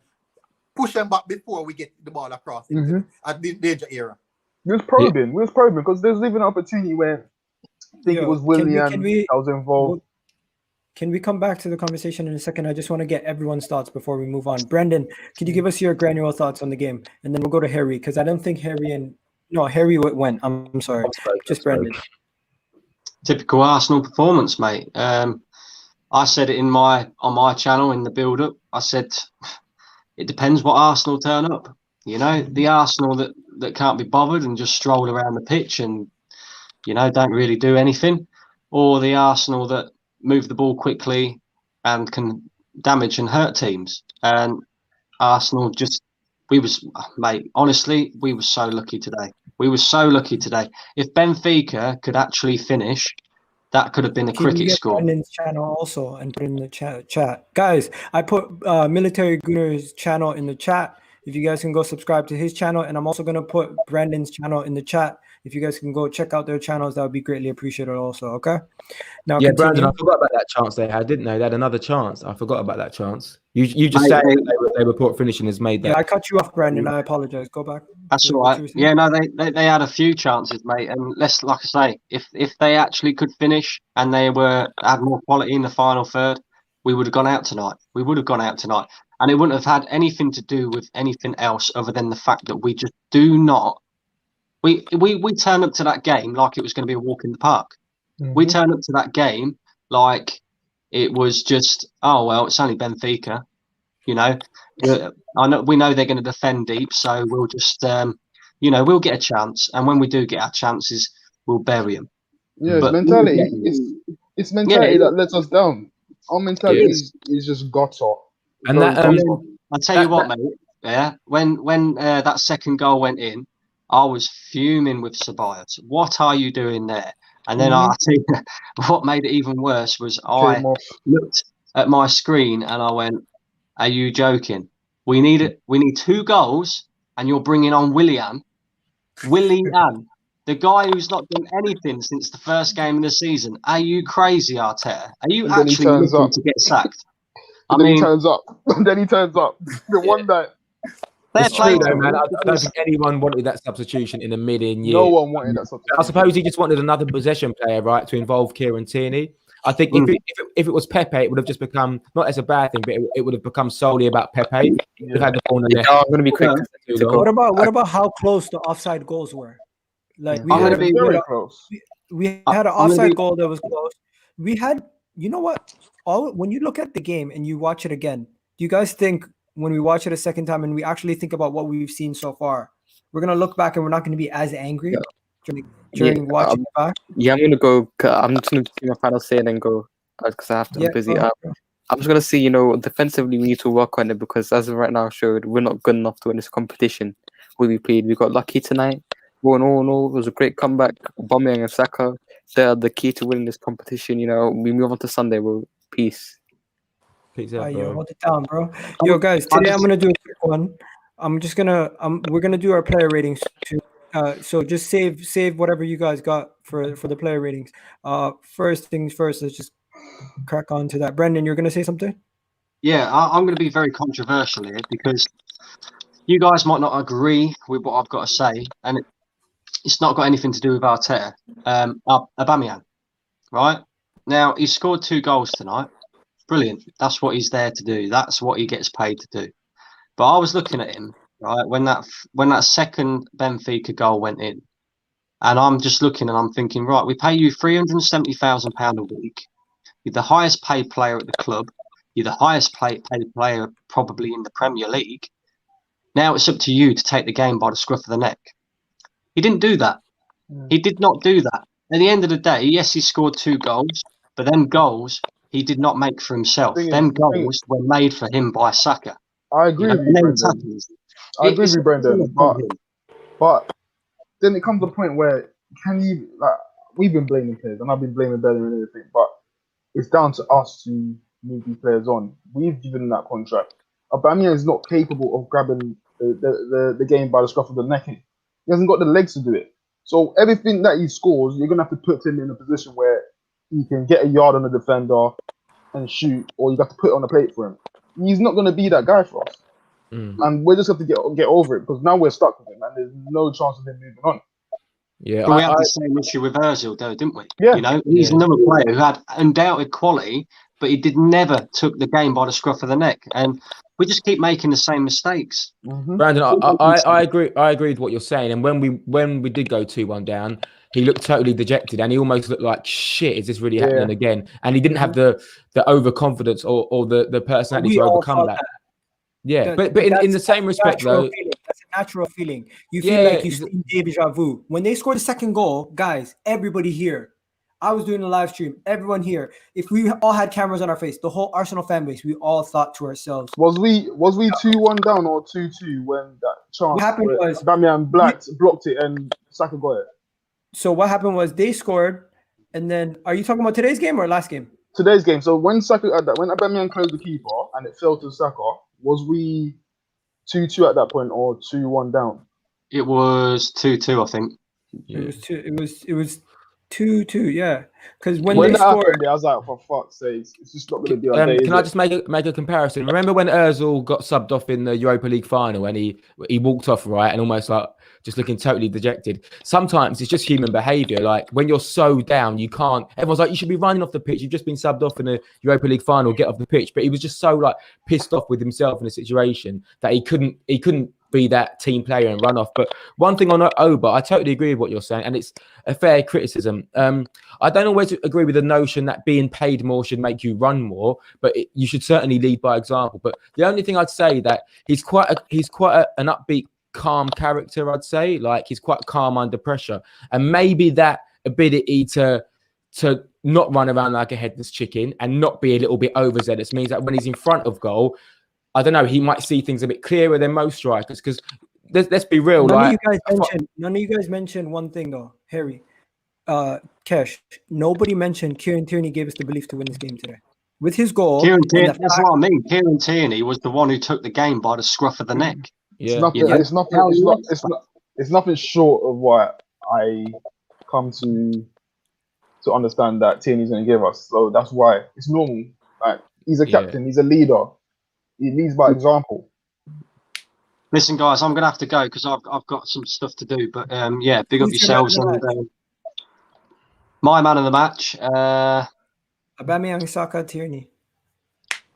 S4: push them back before we get the ball across at the danger area.
S5: We was probing because there's even an opportunity where I think it was Willian that was involved.
S1: Can we come back to the conversation in a second? I just want to get everyone's thoughts before we move on. Brendan, can you give us your granular thoughts on the game? And then we'll go to Harry, because I don't think Harry went. I'm sorry. Just Brendan.
S9: Typical Arsenal performance, mate. I said it on my channel in the build-up. I said it depends what Arsenal turn up. You know, the Arsenal that can't be bothered and just stroll around the pitch and, you know, don't really do anything, or the Arsenal that move the ball quickly and can damage and hurt teams. And Arsenal honestly, we were so lucky today. We were so lucky today. If Benfica could actually finish, that could have been a cricket score.
S1: Brendan's channel also and put in the chat. Guys, I put Military Gunner's channel in the chat. If you guys can go subscribe to his channel, and I'm also going to put Brandon's channel in the chat. If you guys can go check out their channels, that would be greatly appreciated also, okay? Now,
S7: yeah, Brandon, I forgot about that chance they had, didn't they? They had another chance. I forgot about that chance. You just said they were poor finishing has made that.
S1: Yeah, I cut you off, Brandon. I apologize. Go back.
S9: That's all right. Yeah, no, they had a few chances, mate. And like I say, if they actually could finish and they had more quality in the final third, we would have gone out tonight. And it wouldn't have had anything to do with anything else other than the fact that we just do not. We turned up to that game like it was going to be a walk in the park. We turned up to that game like it was just, oh, well, it's only Benfica. You know, we know they're going to defend deep, so we'll just, we'll get a chance. And when we do get our chances, we'll bury them.
S5: Yeah, it's mentality. It's mentality that lets us down. Our mentality is just gutter.
S7: And that,
S9: I'll tell you what, mate. Yeah, when that second goal went in, I was fuming with Ceballos. What are you doing there? And then I think what made it even worse was I looked at my screen and I went, "Are you joking? We need 2 goals, and you're bringing on Willian, the guy who's not done anything since the first game of the season. Are you crazy, Arteta? Are you actually looking to get sacked?"
S5: He turns up. Then he turns up. The one that.
S7: It's true though, man. I don't think anyone wanted that substitution in a million years.
S5: No one wanted that substitution.
S7: I suppose he just wanted another possession player, right, to involve Kieran Tierney. I think if it was Pepe, it would have just become not as a bad thing, but it would have become solely about Pepe. We've had the ball in the net.
S8: I'm going to be quick.
S7: Too long.
S1: What about how close the offside goals were? Like
S5: I'm gonna be very close.
S1: we had an offside goal that was close. We had, you know what? When you look at the game and you watch it again, do you guys think when we watch it a second time and we actually think about what we've seen so far, we're gonna look back and we're not gonna be as angry during watching it back?
S8: Yeah, I'm going to go. I'm just going to do my final say and then go because I have to. I'm busy. I'm just going to say, defensively we need to work on it because as of right now showed we're not good enough to win this competition. We played. We got lucky tonight. Going all, it was a great comeback. Aubameyang and Saka, they're the key to winning this competition. We move on to Sunday, bro. Peace.
S7: Peace out, bro.
S1: Hold it down, bro. Yo, guys, today I'm gonna do a quick one. We're gonna do our player ratings too. So just save whatever you guys got for the player ratings. First things first, let's just crack on to that. Brendan, you're gonna say something?
S9: Yeah, I'm going to be very controversial here because you guys might not agree with what I've got to say, and it's not got anything to do with Arteta. Aubameyang, right? Now, he scored 2 goals tonight. Brilliant. That's what he's there to do. That's what he gets paid to do. But I was looking at him, right, when that second Benfica goal went in, and I'm just looking and I'm thinking, right, we pay you £370,000 a week. You're the highest paid player at the club. You're the highest paid player probably in the Premier League. Now it's up to you to take the game by the scruff of the neck. He didn't do that. He did not do that. At the end of the day, yes, he scored 2 goals, but them goals he did not make for himself. Them goals were made for him by Saka.
S5: I agree with you, Brendan. I agree with you, Brendan. But then it comes to a point where we've been blaming players, and I've been blaming Bellerin and everything, but it's down to us to move these players on. We've given them that contract. Aubameyang is not capable of grabbing the game by the scruff of the neck. He hasn't got the legs to do it. So everything that he scores, you're gonna have to put him in a position where he can get a yard on the defender and shoot, or you have to put it on the plate for him. He's not gonna be that guy for us, and we just have to get over it because now we're stuck with him, and there's no chance of him moving on.
S9: Yeah, but we had the same issue with Ozil, though, didn't we? Yeah, he's another player who had undoubted quality, but he never took the game by the scruff of the neck, and we just keep making the same mistakes.
S7: Brandon, I agree. I agree with what you're saying. And when we did go 2-1 down, he looked totally dejected, and he almost looked like shit. Is this really happening again? And he didn't have the overconfidence or the personality to overcome that. Yeah, but in the same respect, though,
S1: that's a natural feeling. You feel like you see deja vu. When they scored the second goal, guys, everybody here. I was doing a live stream. Everyone here. If we all had cameras on our face, the whole Arsenal fan base, we all thought to ourselves,
S5: Was we 2-1 down or 2-2 when that chance?
S1: What happened was
S5: Aubameyang blocked it and Saka got it.
S1: So what happened was they scored, and then are you talking about today's game or last game?
S5: Today's game. So when Aubameyang closed the keeper and it fell to Saka, was we 2-2 at that point or 2-1 down?
S9: It was 2-2, I think.
S1: It was 2. It was 2-2. Yeah, because when
S5: that
S1: they scored,
S5: happened, I was like, for fuck's sake, it's just not going to be our day.
S7: Can I just make a comparison? Remember when Ozil got subbed off in the Europa League final and he walked off right and almost like just looking totally dejected? Sometimes it's just human behaviour. Like when you're so down, you can't. Everyone's like, you should be running off the pitch. You've just been subbed off in the Europa League final. Get off the pitch. But he was just so like pissed off with himself in a situation that he couldn't be that team player and run off. But one thing on Oba, I totally agree with what you're saying, and it's a fair criticism. I don't always agree with the notion that being paid more should make you run more, but you should certainly lead by example. But the only thing I'd say that he's quite an upbeat, calm character. I'd say like he's quite calm under pressure, and maybe that ability to not run around like a headless chicken and not be a little bit overzealous means that when he's in front of goal, I don't know, he might see things a bit clearer than most strikers. Because let's be real,
S1: none of you guys mentioned one thing though, Harry, Kesh. Nobody mentioned Kieran Tierney gave us the belief to win this game today with his goal.
S9: That's what I mean. Kieran Tierney was the one who took the game by the scruff of the neck.
S7: Yeah,
S5: it's nothing short of what I come to understand that Tierney's going to give us. So that's why it's normal. Like he's a captain, he's a leader. He leads by example.
S9: Listen, guys, I'm going to have to go because I've got some stuff to do. But big up yourselves. And my man of the match.
S1: Aubameyang, Saka, Tierney.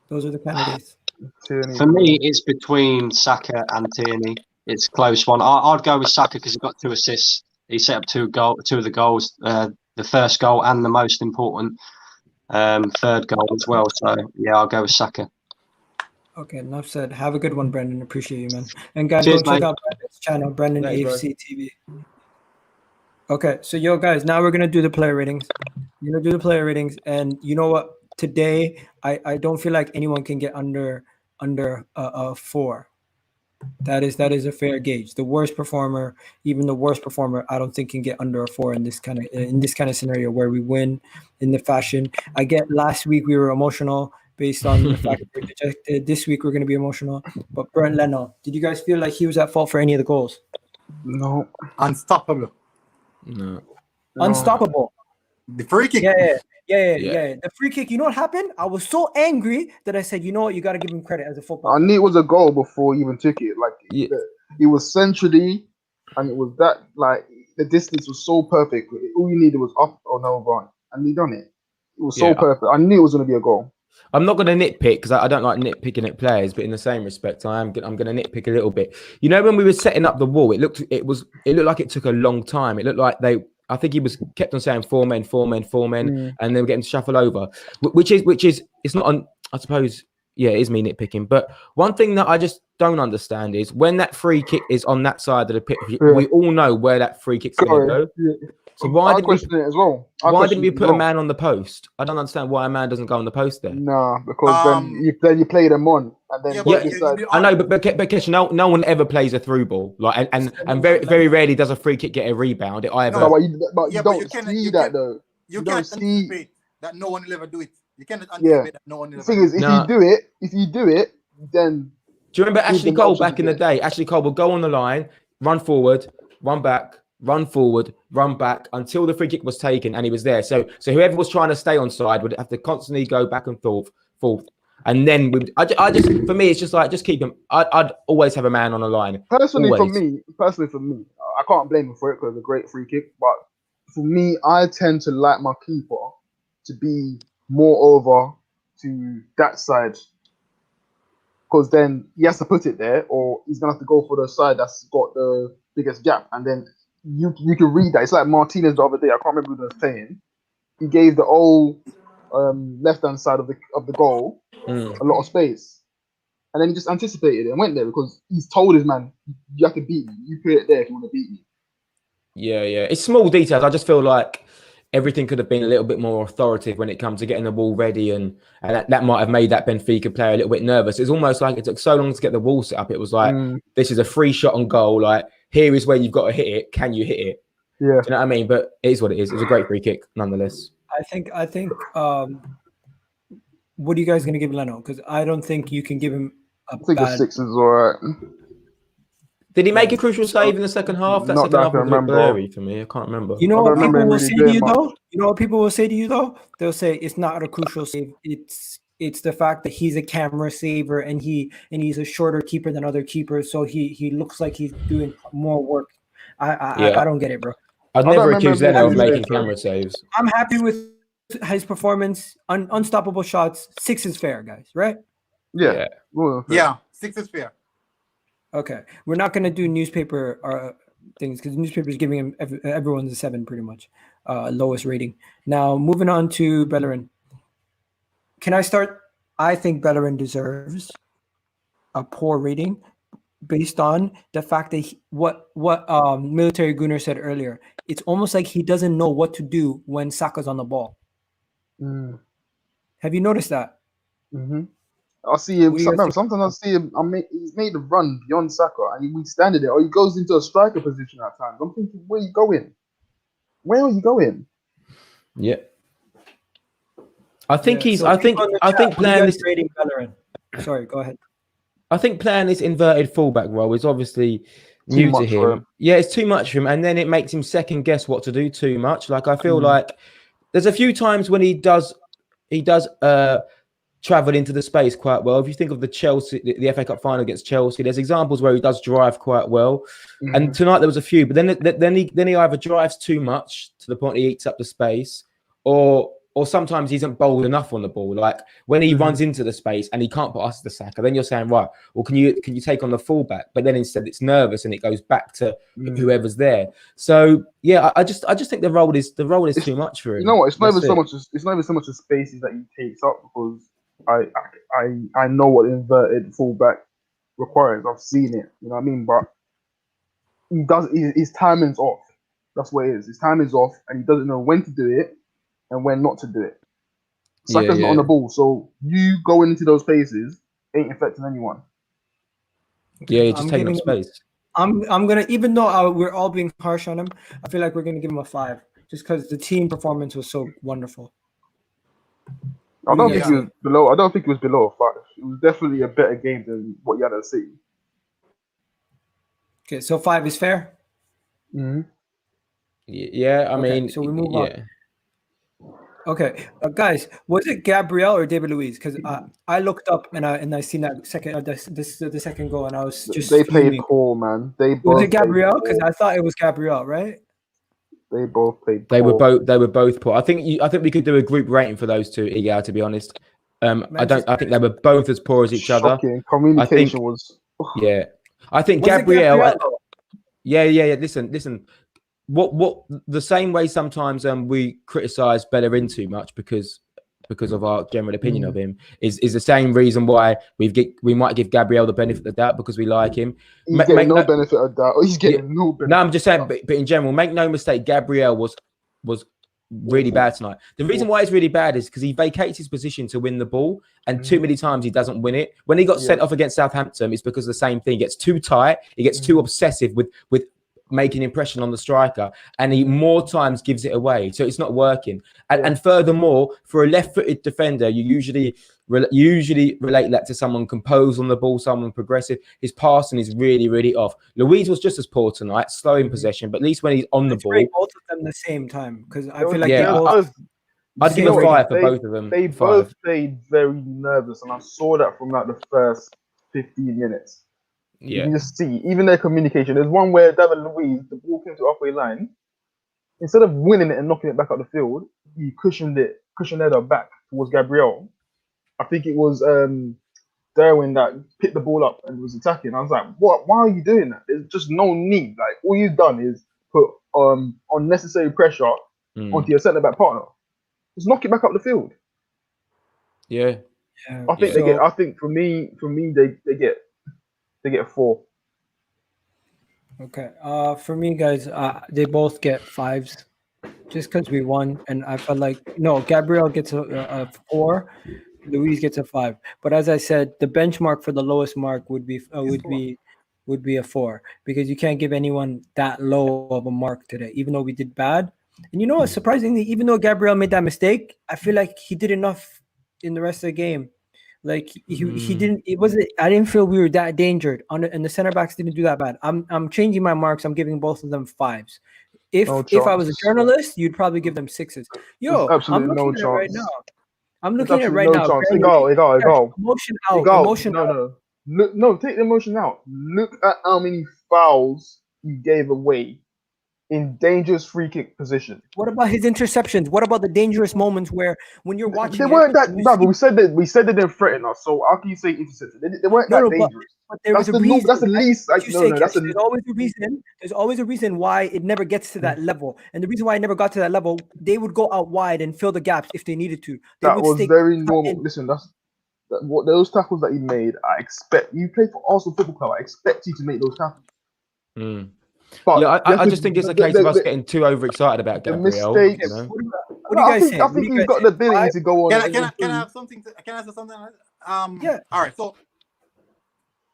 S1: Those are the candidates.
S5: Tierney.
S9: For me, it's between Saka and Tierney. It's a close one. I'd go with Saka because he got 2 assists. He set up two of the goals, the first goal and the most important third goal as well. So yeah, I'll go with Saka.
S1: Okay, enough said. Have a good one, Brendan. Appreciate you, man. And guys,
S9: Cheers,
S1: go check
S9: mate.
S1: out Brendan's channel, Brendan
S7: Thanks, bro.
S1: AFC TV. Okay, so yo guys, now we're gonna do the player ratings. We're gonna do the player ratings, and you know what? Today, I don't feel like anyone can get under a 4. That is a fair gauge. The worst performer, even the worst performer, I don't think can get under a 4 in this kind of scenario where we win in the fashion. I get last week we were emotional based on the fact that we're dejected. This week we're going to be emotional. But Brent Leno, did you guys feel like he was at fault for any of the goals?
S5: No.
S4: Unstoppable.
S7: No.
S1: Unstoppable.
S4: The free kick.
S1: Yeah. The free kick. You know what happened? I was so angry that I said, you know what? You got to give him credit as a football
S5: I
S1: player.
S5: knew it was a goal before he even took it. Like
S7: Yeah.
S5: it was centrally, and it was that like the distance was so perfect. All you needed was up or no right, and he done it. It was so
S7: Yeah.
S5: perfect. I knew it was going to be a goal.
S7: I'm not going to nitpick because I don't like nitpicking at players, but in the same respect, I'm going to nitpick a little bit. You know, when we were setting up the wall, it looked like it took a long time. It looked like I think he kept on saying 4 men, and they were getting shuffled over, which is it's not on. I suppose, yeah, it is me nitpicking. But one thing that I just don't understand is when that free kick is on that side of the pitch, we all know where that free kick's going to go.
S5: Yeah.
S7: So why
S5: I
S7: did
S5: question it as well.
S7: why didn't we put a man on the post? I don't understand why a man doesn't go on the post there.
S5: Nah, because then you play them on, and then
S7: I know, but Kesh, no one ever plays a through ball, like and very rarely does a free kick get a rebound. It either.
S5: No, but you don't see that though.
S4: You
S5: don't
S4: can't
S5: see
S4: anticipate that no one will ever do it. You cannot anticipate that no one will
S5: The
S4: ever
S5: thing
S4: do
S5: is,
S4: it.
S5: if you do it, then
S7: Do you remember Ashley
S5: them
S7: Cole
S5: options
S7: back in the
S5: again.
S7: day? Ashley Cole would go on the line, run forward, run back, run forward, run back until the free kick was taken and he was there. So whoever was trying to stay on side would have to constantly go back and forth. And then I just for me, it's just like just keep him. I'd always have a man on the line.
S5: Personally,
S7: Always.
S5: for me, I can't blame him for it because it's a great free kick. But for me, I tend to like my keeper to be more over to that side, because then he has to put it there, or he's gonna have to go for the side that's got the biggest gap, and then you can read that. It's like Martinez the other day. I can't remember who was saying. He gave the old left-hand side of the goal a lot of space, and then he just anticipated it and went there because he's told his man, "You have to beat me. You put it there if you want to beat me."
S7: Yeah. It's small details. I just feel like everything could have been a little bit more authoritative when it comes to getting the wall ready, and that might have made that Benfica player a little bit nervous. It's almost like it took so long to get the wall set up. It was like, this is a free shot on goal. Like, here is where you've got to hit it. Can you hit it?
S5: Yeah.
S7: Do you know what I mean? But it is what it is. It was a great free kick, nonetheless.
S1: I think. What are you guys going to give Leno? Because I don't think you can give him
S5: I think a 6 is alright.
S7: Did he make a crucial save in the second half? That
S5: Not
S7: second
S5: that I
S7: half was
S5: can
S7: a bit
S5: remember.
S7: blurry for me. I can't remember.
S1: You know
S5: I
S1: what
S5: don't
S1: people
S5: remember
S1: will
S5: really
S1: say to
S5: doing
S1: you
S5: much.
S1: though? You know what people will say to you though? They'll say it's not a crucial save. It's the fact that he's a camera saver and he's a shorter keeper than other keepers, so he looks like he's doing more work. I don't get it, bro.
S7: I'd
S5: I don't
S7: never
S5: remember
S7: accuse Leno of
S5: really
S7: making
S5: doing
S7: camera saves.
S1: I'm happy with his performance. Unstoppable shots. 6 is fair, guys. Right?
S5: Yeah. Well,
S4: Yeah, 6 is fair.
S1: Okay. We're not gonna do newspaper things because the newspaper is giving him everyone's a 7 pretty much, lowest rating. Now moving on to Bellerin. Can I start? I think Bellerin deserves a poor rating based on the fact that what Military Gunner said earlier. It's almost like he doesn't know what to do when Saka's on the ball. Have you noticed that?
S5: I see him.
S1: What do you guys think?
S5: Sometimes I see him. He's made the run beyond Saka, and we standing there, or he goes into a striker position at times. I'm thinking, where are you going? Where are you going?
S7: Yeah. I think
S1: Yeah,
S7: he's.
S1: so
S7: I think.
S1: people in the
S7: I
S1: chat,
S7: think
S1: what are you
S7: playing
S1: guys
S7: this.
S1: rating Bellerin. Sorry, go ahead.
S7: I think playing this inverted fullback role is obviously new to
S5: much for
S7: him.
S5: him.
S7: Yeah, it's too much for him, and then it makes him second guess what to do too much. Like I feel like there's a few times when he does travel into the space quite well. If you think of the Chelsea, the FA Cup final against Chelsea, there's examples where he does drive quite well. And tonight there was a few, but then he either drives too much to the point he eats up the space, or or sometimes he isn't bold enough on the ball. Like when he runs into the space and he can't put us to Saka, then you're saying, right, well, can you take on the fullback? But then instead it's nervous and it goes back to whoever's there. So yeah, I just think the role is too much for him.
S5: You know what? It's not
S7: That's
S5: even
S7: it.
S5: so much the spaces that he takes up, because I know what inverted fullback requires. I've seen it. You know what I mean? But his timing's off. That's what it is. His timing's off, and he doesn't know when to do it and when not to do it. Saka's not on the ball, so you going into those spaces ain't affecting anyone.
S7: Yeah, you're just taking up space.
S1: I'm gonna, even though we're all being harsh on him, I feel like we're gonna give him a 5, just because the team performance was so wonderful.
S5: I don't think he was below. I don't think it was below a 5. It was definitely a better game than what you had at City.
S1: Okay, so 5 is fair.
S5: Mm-hmm.
S7: Yeah, I mean,
S1: so we move on. Okay, guys, was it Gabriel or David Luiz? Because I looked up and I seen that second the second goal, and I was just
S5: they played poor, man.
S1: Was it Gabriel? Because I thought it was Gabriel, right?
S5: They both played.
S7: They were both poor. I think we could do a group rating for those two, Igor, to be honest. I think they were both as poor as each other.
S5: Communication was.
S7: Yeah, I think Gabriel. Yeah. Listen. What the same way sometimes we criticize Bellerin too much because of our general opinion of him is the same reason why we might give Gabriel the benefit of the doubt, because we like him.
S5: He's getting no benefit of doubt. He's getting no benefit.
S7: No, I'm just saying, but in general, make no mistake, Gabriel was really bad tonight. The reason why it's really bad is because he vacates his position to win the ball, and too many times he doesn't win it. When he got sent off against Southampton, it's because of the same thing. He gets too tight. He gets too obsessive with making impression on the striker, and he more times gives it away, so it's not working. And furthermore, for a left-footed defender, you usually relate that to someone composed on the ball, someone progressive. His passing is really, really off. Luiz was just as poor tonight, slow in possession, but at least when he's on the ball,
S1: both of them the same time, because I feel like
S7: I'd give a 5 for both of them.
S5: They both played very nervous, and I saw that from like the first 15 minutes. You can just see, even their communication. There's one where David Luiz, the ball came to halfway line. Instead of winning it and knocking it back out the field, he cushioned it back towards Gabriel. I think it was Darwin that picked the ball up and was attacking. I was like, what? Why are you doing that? There's just no need. Like, all you've done is put unnecessary pressure onto your centre-back partner. Just knock it back up the field.
S7: Yeah.
S5: I think they get. I think for me, they get a 4.
S1: Okay. For me, guys, they both get 5s, just because we won, and I felt like Gabriel gets a 4, Luiz gets a 5. But as I said, the benchmark for the lowest mark would be a 4, because you can't give anyone that low of a mark today, even though we did bad. And you know what? Surprisingly, even though Gabriel made that mistake, I feel like he did enough in the rest of the game. Like he didn't. It wasn't. I didn't feel we were that endangered. And the center backs didn't do that bad. I'm changing my marks. I'm giving both of them 5s. If I was a journalist, you'd probably give them 6s. Yo, I'm looking at it right now. I'm looking at it right now.
S5: Go.
S1: Emotion out. Emotion out.
S5: No, take the emotion out. Look at how many fouls he gave away in dangerous free kick position.
S1: What about his interceptions? What about the dangerous moments when you're watching?
S5: They weren't that. But we said they didn't threaten us. So how can you say interceptions? They weren't that dangerous.
S1: But there was a reason.
S5: That's the least.
S1: There's always a reason. There's always a reason why it never gets to that level. And the reason why it never got to that level, they would go out wide and fill the gaps if they needed to.
S5: That was very normal. Listen, what those tackles that he made. I expect you play for Arsenal Football Club. I expect you to make those tackles.
S7: But I just think it's a case of us getting too overexcited about Gabriel.
S1: What do you guys say?
S5: I think he's got the ability to go on.
S4: Can I have something? Can I say something?
S1: Yeah.
S4: All right. So,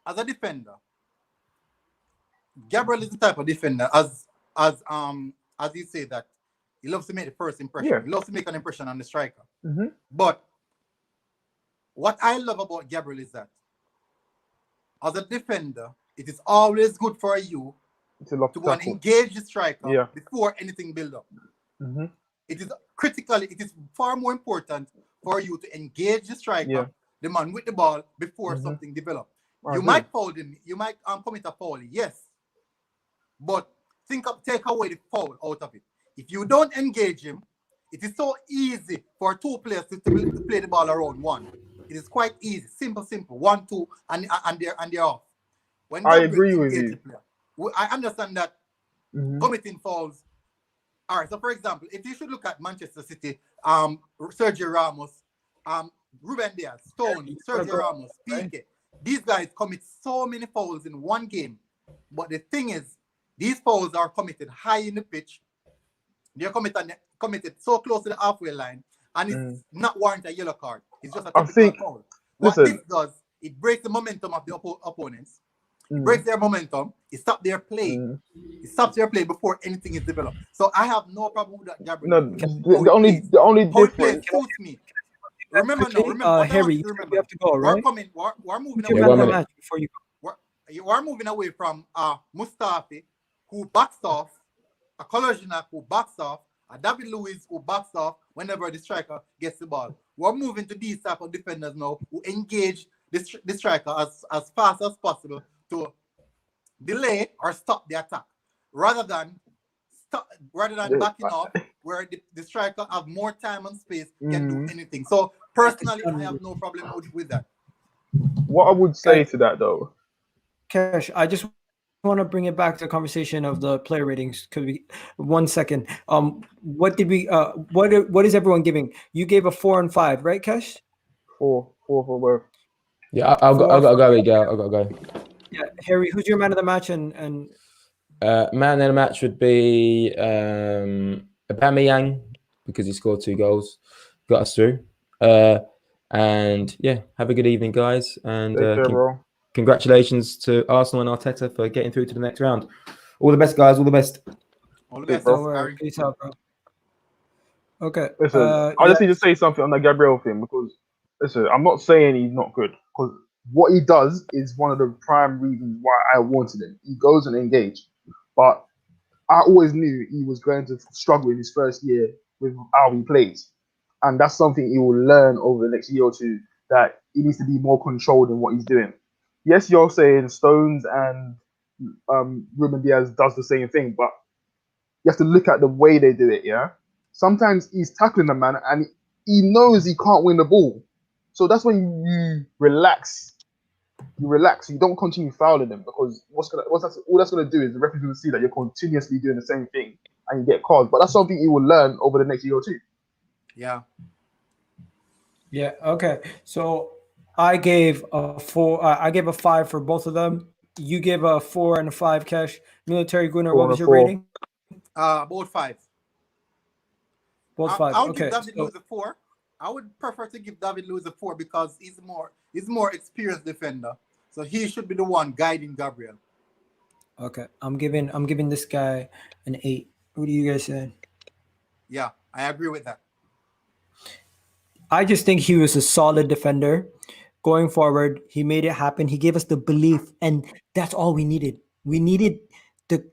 S4: as a defender, Gabriel is the type of defender, as you say, that he loves to make the first impression.
S5: Yeah.
S4: He loves to make an impression on the striker.
S5: Mm-hmm.
S4: But what I love about Gabriel is that, as a defender, it is always good for you to go and engage the striker before anything build up.
S5: Mm-hmm.
S4: It is far more important for you to engage the striker, the man with the ball, before something develops. You might foul him, you might commit a foul, yes. But take away the foul out of it. If you don't engage him, it is so easy for two players to play the ball around one. It is quite easy, simple, 1, 2, and they're off. When
S5: I
S4: Gabriel
S5: agree with
S4: engages
S5: you.
S4: the player, I understand that committing fouls. All right, so for example, if you should look at Manchester City, Sergio Ramos, Ruben Diaz, Stone, Sergio Ramos, Piqué, these guys commit so many fouls in one game. But the thing is, these fouls are committed high in the pitch. They're committed so close to the halfway line, and it's not warranted a yellow card. It's just a typical foul. What this does, it breaks the momentum of the opponents. It breaks their momentum. It stops their play. It stops their play before anything is developed. So I have no problem with that, Gabriel.
S5: No, the only difference.
S4: Suits me. Remember,
S1: Harry, you have to go, right?
S4: We're moving
S1: away.
S4: away.
S7: One minute.
S1: Before you
S4: We're moving away from Mustafi, who backs off, a Kolasinac who backs off, a David Luiz who backs off whenever the striker gets the ball. We're moving to these type of defenders now who engage the striker as fast as possible to delay or stop the attack, rather than backing off, where the striker have more time and space, can do anything. So personally, I have no problem with that.
S5: What I would say to that though,
S1: Cash, I just want to bring it back to the conversation of the player ratings. Could we 1 second? What did we? What is everyone giving? You gave a 4 and 5, right, Cash?
S5: 4 for both.
S7: Yeah, I've got to go, Miguel. I've got to go.
S1: Yeah, Harry, who's your man of the match? And
S7: man of the match would be Aubameyang, because he scored 2 goals, got us through. And yeah, have a good evening, guys. And congratulations to Arsenal and Arteta for getting through to the next round. All the best, guys. All the best.
S4: All the best,
S1: bro. Peace out, bro. Okay.
S5: Listen, I just need to say something on the Gabriel thing, because listen, I'm not saying he's not good, because what he does is one of the prime reasons why I wanted him. He goes and engages, but I always knew he was going to struggle in his first year with how he plays, and that's something he will learn over the next year or two, that he needs to be more controlled in what he's doing. Yes, you're saying Stones and Ruben Diaz does the same thing, but you have to look at the way they do it. Yeah, sometimes he's tackling the man and he knows he can't win the ball, so that's when you relax. You don't continue fouling them, because all that's gonna do is the referee will see that you're continuously doing the same thing and you get cards. But that's something he will learn over the next year or two.
S4: Yeah.
S1: Yeah. Okay. So I gave a 4. I gave a 5 for both of them. You gave a 4 and a 5. Cash. Military Gunnar, what was your rating?
S4: Both 5.
S1: Both 5.
S4: I would
S1: Okay.
S4: give David Luiz a 4. I would prefer to give David Luiz a 4 because he's more experienced defender. So he should be the one guiding Gabriel.
S1: Okay. I'm giving this guy an 8. What do you guys say?
S4: Yeah, I agree with that.
S1: I just think he was a solid defender. Going forward, he made it happen. He gave us the belief, and that's all we needed. We needed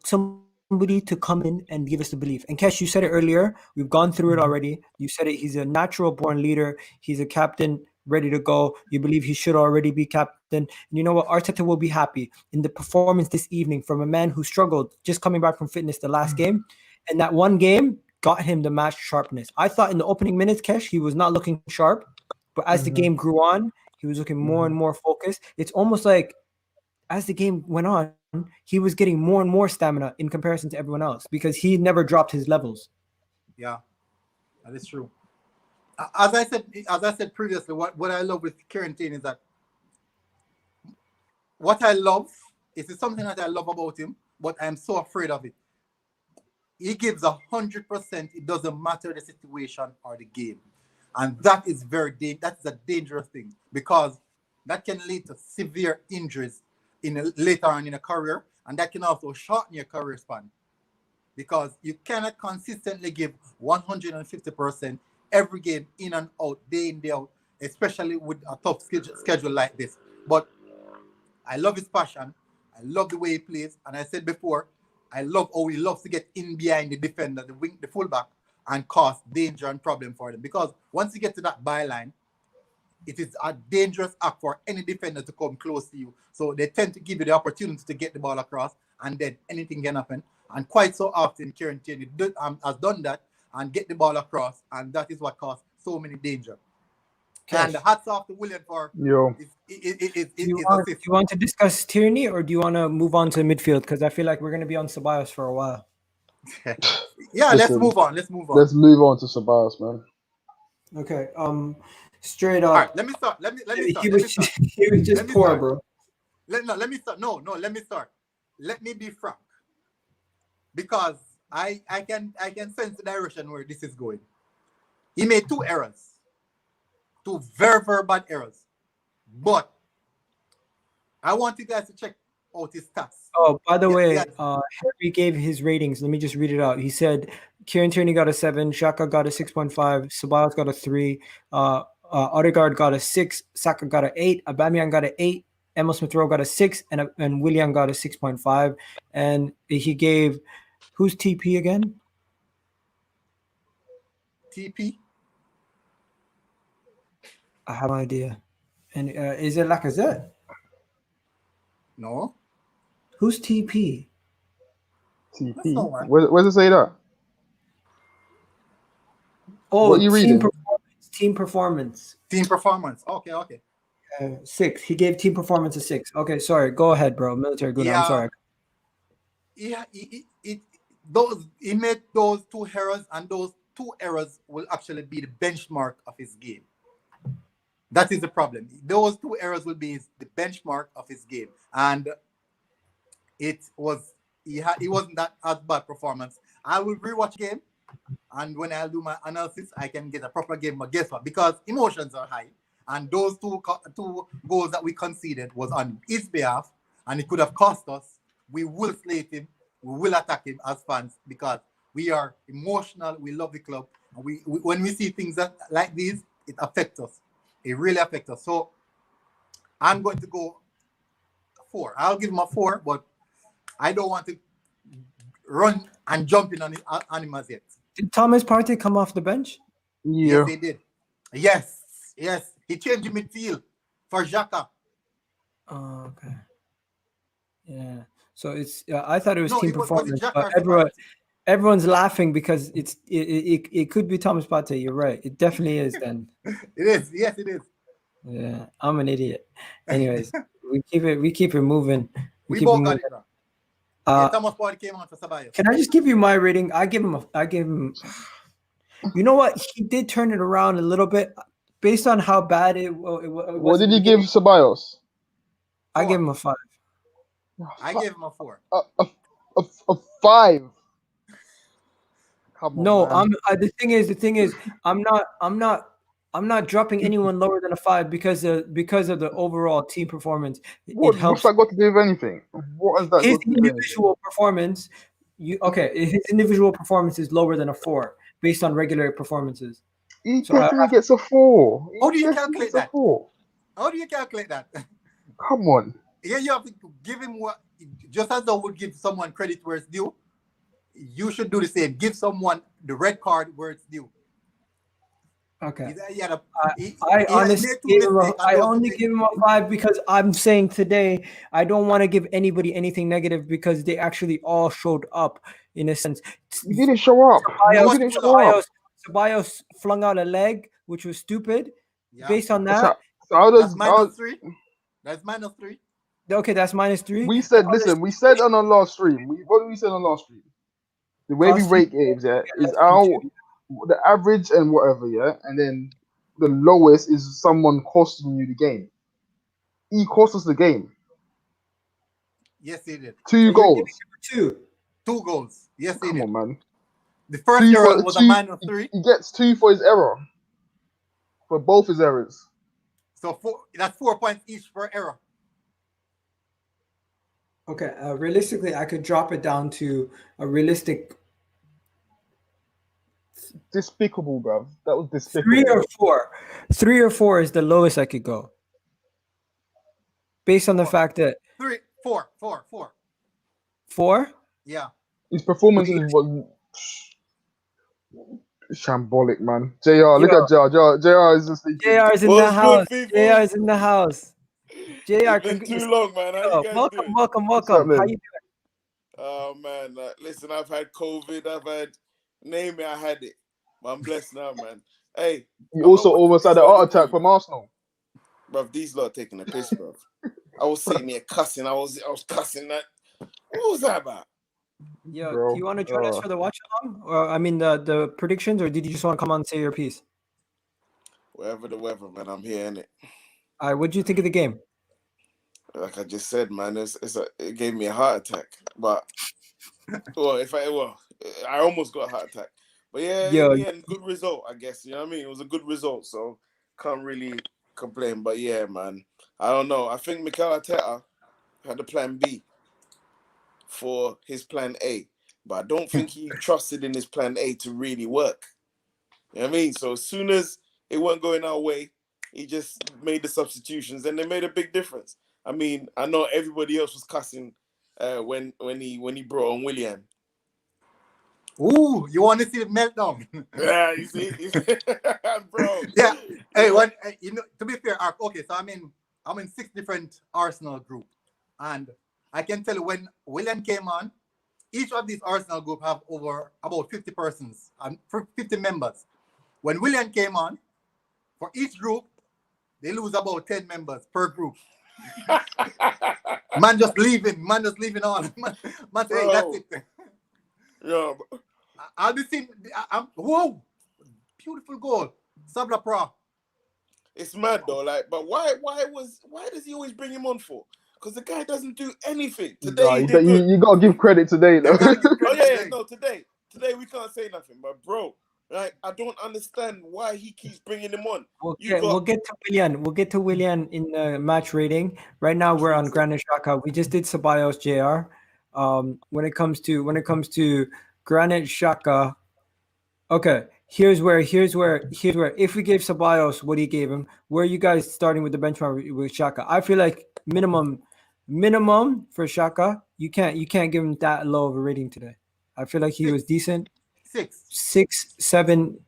S1: somebody to come in and give us the belief. And Kesh, you said it earlier. We've gone through it already. You said it. He's a natural-born leader. He's a captain, ready to go. You believe he should already be captain. And you know what? Arteta will be happy in the performance this evening from a man who struggled just coming back from fitness the last game. And that one game got him the match sharpness. I thought in the opening minutes, Kesh, he was not looking sharp. But as the game grew on, he was looking more and more focused. It's almost like as the game went on, he was getting more and more stamina in comparison to everyone else because he never dropped his levels.
S4: Yeah, that is true. As I said previously, what I love with Kieran Tierney is that what I love is something that I love about him, but I'm so afraid of it. He gives 100%. It doesn't matter the situation or the game. And that is a dangerous thing because that can lead to severe injuries later on in a career, and that can also shorten your career span because you cannot consistently give 150% every game in and out, day in, day out, especially with a tough schedule like this. But I love his passion. I love the way he plays. And I said before, I love how he loves to get in behind the defender, the fullback, and cause danger and problem for them. Because once you get to that byline, it is a dangerous act for any defender to come close to you. So they tend to give you the opportunity to get the ball across, and then anything can happen. And quite so often, Kieran Tierney has done that, and get the ball across, and that is what caused so many danger.
S1: Yes.
S4: And hats off to Willian for
S5: Yo,
S1: Do you want to discuss Tierney, or do you want to move on to midfield? Because I feel like we're going to be on Ceballos for a while.
S4: Yeah, let's
S5: Listen,
S4: move on. Let's move on.
S5: let's move on to Ceballos, man.
S1: Okay. Straight up.
S4: All right, let me start. Let me start.
S1: He
S4: Let me
S1: was
S4: start.
S1: he was just
S4: Let me
S1: poor,
S4: start.
S1: bro.
S4: Let me start. No, let me start. Let me be frank, because I can sense the direction where this is going. He made 2 errors, 2 very, very bad errors. But I want you guys to check out his stats.
S1: Oh, by the way,
S4: yes.
S1: Henry gave his ratings. Let me just read it out. He said Kieran Tierney got a 7, Xhaka got a 6.5, Ceballos got a 3, Odegaard got a 6, Saka got a 8, Aubameyang got a 8, Emil Smith Rowe got a 6, and Willian got a 6.5. And he gave who's TP again?
S4: TP?
S1: I have no idea. And is it Lacazette?
S4: No.
S1: Who's TP?
S5: TP.
S4: That's not right.
S5: Where's it say that?
S1: Oh,
S5: What are you reading?
S1: Team performance.
S4: Team performance. Okay.
S1: 6. He gave team performance a 6. Okay, sorry. Go ahead, bro. Military good.
S4: Yeah.
S1: I'm sorry.
S4: Yeah, he made those 2 errors, and those 2 errors will actually be the benchmark of his game. That is the problem. Those 2 errors will be the benchmark of his game, and it wasn't that as bad performance. I will rewatch game, and when I do my analysis, I can get a proper game. But guess what? Because emotions are high, and those 2 goals that we conceded was on his behalf, and it could have cost us. We will slate him. We will attack him as fans, because we are emotional. We love the club. And we when we see things like these, it affects us. It really affects us. So I'm going to go 4. I'll give him a 4, but I don't want to run and jump in on him as yet.
S1: Did Thomas Partey come off the bench?
S5: Yeah.
S4: Yes, he did. Yes. He changed the midfield for Xhaka.
S1: Oh, okay. Yeah. So it's I thought it was
S4: No,
S1: team
S4: it was
S1: performance,
S4: Xhaka
S1: but everyone's laughing because it could be Thomas Partey. You're right. It definitely is. Then
S4: It is. Yes, it is.
S1: yeah, I'm an idiot. Anyways, we keep it moving.
S4: We
S1: keep
S4: both
S1: it
S4: got
S1: moving.
S4: it, bro. Yeah, Thomas Partey came on for Ceballos.
S1: Can I just give you my rating? I give him. You know what? He did turn it around a little bit based on how bad it was.
S5: What did you give Ceballos?
S1: I give him a 5.
S4: I gave him a 4.
S5: A 5. Come on,
S1: No,
S5: man.
S1: the thing is, I'm not dropping anyone lower than a 5 because of the overall team performance.
S5: What's
S1: helps.
S5: that got to do with anything? What has that
S1: His
S5: got to do with anything?
S1: individual performance. His individual performance is lower than a 4 based on regular performances.
S5: He
S1: So
S5: definitely gets a 4.
S4: How do you
S5: He
S4: calculate
S5: gets a
S4: that?
S5: 4.
S4: How do you calculate that?
S5: Come on.
S4: Yeah, you have to give him what, just as though would give someone credit where it's due. You should do the same. Give someone the red card where it's due.
S1: Okay.
S4: I
S1: I only give him a 5 because I'm saying today I don't want to give anybody anything negative because they actually all showed up in a sense.
S5: You didn't show up.
S1: Ceballos flung out a leg, which was stupid.
S4: Yeah.
S1: Based on that,
S5: So how
S4: that's -3. That's -3.
S1: Okay, that's -3.
S5: We said on our last stream. What did we say on our last stream? The way we rate games, is the average and whatever, and then the lowest is someone costing you the game. He cost us the game.
S4: Yes, he did.
S5: 2 goals.
S1: 2
S4: goals. Yes, he did.
S5: Come on, man.
S4: The first error was a -3.
S5: He gets 2 for his error. For both his errors.
S4: So that's 4 points each per error.
S1: Okay, realistically, I could drop it down to a realistic
S5: despicable, bro. That was despicable.
S1: 3 or 4. 3 or 4 is the lowest I could go. Based on the fact that
S4: 4.
S1: 4?
S4: Yeah.
S5: His performances was shambolic, man. JR, look at JR. JR is just thinking.
S1: JR is in the house. JR is in the house. JR,
S10: it's been too long, man. How you guys doing?
S1: Welcome. How you doing?
S10: Oh man, listen, I've had COVID. I've had Name it, I had it. But I'm blessed now, man. Hey,
S5: You
S10: I'm
S5: also
S10: not
S5: almost had an heart attack from Arsenal.
S10: Bruv, these lot taking a piss, bruv. I was sitting here cussing. I was cussing that. What was that about?
S1: Yeah,
S5: Bro,
S1: do you want to join us for the watch along? Or I mean the predictions, or did you just want to come on and say your piece?
S10: Wherever the weather, man, I'm here, innit?
S1: All right, what do you think of the game?
S10: Like I just said, man, it gave me a heart attack. But I almost got a heart attack. But yeah,
S1: Yeah.
S10: in the end, good result, I guess. You know what I mean? It was a good result, so can't really complain. But yeah, man, I don't know. I think Mikel Arteta had a plan B for his plan A, but I don't think he trusted in his plan A to really work. You know what I mean? So as soon as it wasn't going our way, he just made the substitutions, and they made a big difference. I mean, I know everybody else was cussing when he brought on Willian.
S4: Ooh, you want to see the meltdown?
S10: Yeah, you see, bro.
S4: Yeah. Hey, to be fair, okay, so I'm in 6 different Arsenal group, and I can tell you when Willian came on, each of these Arsenal group have over about 50 persons and 50 members. When Willian came on, for each group, they lose about 10 members per group. Man just leaving all. Man say, hey, that's it.
S10: Yeah.
S4: I'll be seeing. Whoa, beautiful goal, Sabla Pra.
S10: It's mad though, but why does he always bring him on for? Because the guy doesn't do anything. Today
S5: you gotta give credit today, though.
S10: Today we can't say nothing, but bro, I don't understand why he keeps bringing him on.
S1: We'll get to Willian. We'll get to Willian in the match rating. Right now we're on Granit Xhaka. We just did Ceballos JR. When it comes to Granit Xhaka, okay. Here's where if we gave Ceballos what he gave him, where are you guys starting with the benchmark with Xhaka? I feel like minimum for Xhaka, you can't give him that low of a rating today. I feel like he was decent. 6, 7,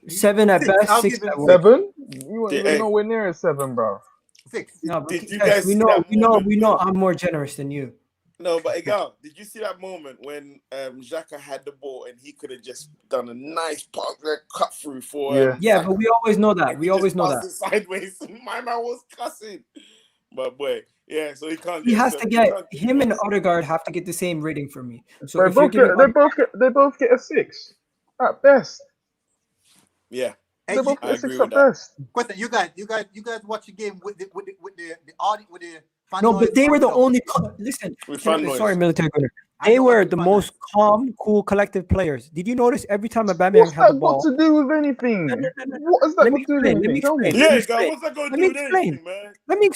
S1: 7 at best. 6 at worst.
S5: 7? You weren't even nowhere near a 7, bro.
S4: 6.
S1: No, but
S10: Did you guys
S1: we
S10: see
S1: know
S10: that moment?
S1: we know I'm more generous than you.
S10: No, but Egal, did you see that moment when Xhaka had the ball and he could have just done a nice cut through for
S1: yeah, but we always know that. We always know that.
S10: Sideways. My man was cussing. But boy, yeah, so he can't.
S1: He has to get him and Odegaard have to get the same rating for me. So
S5: they both get a 6 at best.
S10: Yeah.
S5: They both get a 6 at best.
S4: Question: You guys watch the game with the audio with the fan
S1: no,
S4: noise
S1: but they were the
S4: out.
S1: only. Listen, sorry, military gunner. They were the most calm, cool, collective players. Did you notice every time Aubameyang had the ball?
S5: What's that got to do with anything? What has that got to do with anything? Tell me.
S10: Yeah, God, what's that got to do with anything, man?
S1: Let me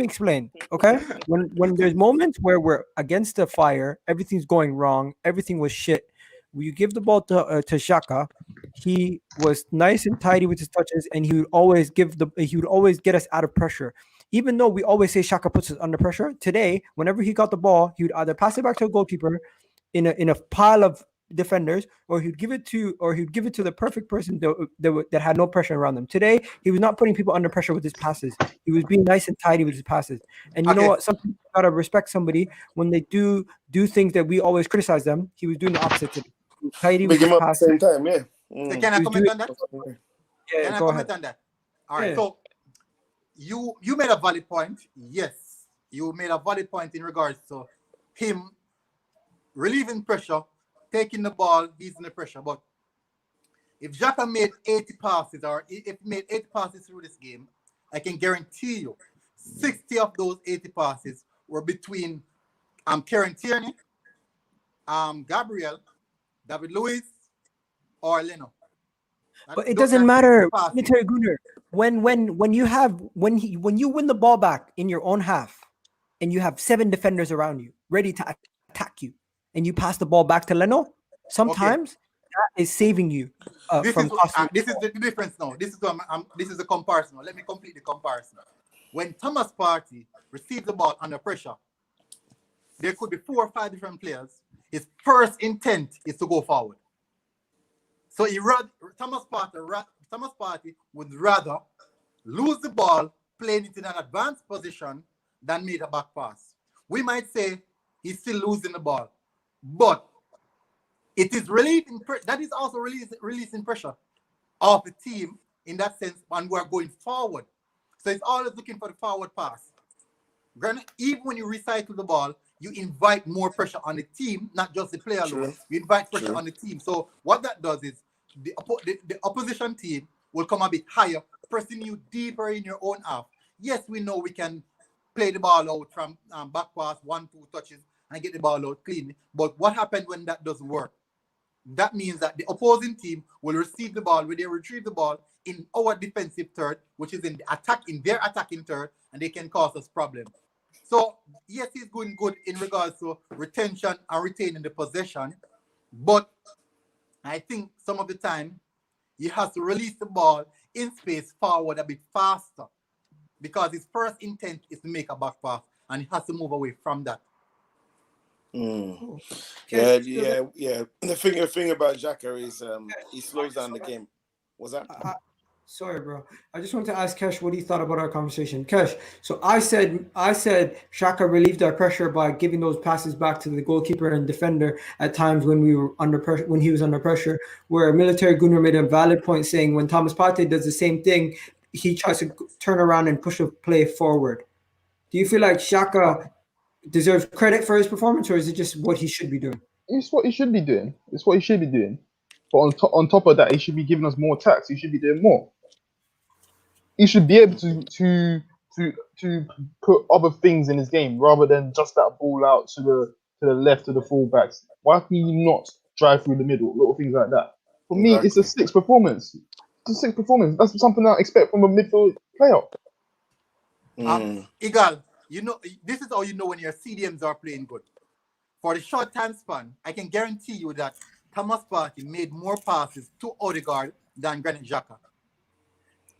S1: explain. Okay, when there's moments where we're against the fire, everything's going wrong, everything was shit. When you give the ball to Xhaka, he was nice and tidy with his touches, and he would always get us out of pressure. Even though we always say Xhaka puts us under pressure, today, whenever he got the ball, he would either pass it back to a goalkeeper in a pile of defenders, or he'd give it to the perfect person that had no pressure around them. Today, he was not putting people under pressure with his passes. He was being nice and tidy with his passes. And you know what? Some people gotta respect somebody when they do things that we always criticize them. He was doing the opposite today. Tidy with his passes.
S10: At the same time, yeah.
S4: So can I comment on that?
S1: Yeah,
S4: can I
S1: go
S4: comment
S1: ahead.
S4: on that? All right. So you made a valid point. Yes, you made a valid point in regards to him relieving pressure, taking the ball, easing the pressure. But if Xhaka made 80 passes, or if he made 80 passes through this game, I can guarantee you 60 of those 80 passes were between Kieran Tierney, Gabriel, David Luiz, or Leno.
S1: But it doesn't matter, military gunner. When you win the ball back in your own half, and you have 7 defenders around you ready to attack you, and you pass the ball back to Leno, sometimes that is saving you from costing.
S4: This is the difference now. This is the comparison. Now. Let me complete the comparison. When Thomas Partey receives the ball under pressure, there could be 4 or 5 different players. His first intent is to go forward. So Thomas Partey would rather lose the ball playing it in an advanced position than make a back pass. We might say he's still losing the ball, but it is relieving. That is also releasing pressure of the team in that sense, and we're going forward. So it's always looking for the forward pass. Granted, even when you recycle the ball, you invite more pressure on the team, not just the player alone. You invite pressure on the team. So what that does is the opposition team will come a bit higher, pressing you deeper in your own half. Yes, we know we can play the ball out from back pass, 1-2 touches, and get the ball out clean. But what happens when that doesn't work? That means that the opposing team will receive the ball, when they retrieve the ball in our defensive third, which is in their attacking third, and they can cause us problems. So yes, he's going good in regards to retention and retaining the possession, but I think some of the time he has to release the ball in space forward a bit faster, because his first intent is to make a back pass, and he has to move away from that.
S10: Yeah. The thing about Xhaka is he slows down the game. What's that?
S1: Sorry, bro. I just want to ask Kesh what he thought about our conversation. Kesh, so I said Xhaka relieved our pressure by giving those passes back to the goalkeeper and defender at times when we were under pressure, when he was under pressure. Where Military Gunnar made a valid point saying when Thomas Partey does the same thing, he tries to turn around and push a play forward. Do you feel like Xhaka deserves credit for his performance, or is it just what he should be doing?
S5: It's what he should be doing. It's what he should be doing. But on top of that, he should be giving us more attacks. He should be doing more. He should be able to put other things in his game rather than just that ball out to the left to the fullbacks. Why can you not drive through the middle? Little things like that. For me, it's a 6 performance. It's a 6 performance. That's something I expect from a midfield player.
S4: Igal, you know, this is how you know when your CDMs are playing good. For the short time span, I can guarantee you that Thomas Partey made more passes to Odegaard than Granit Xhaka.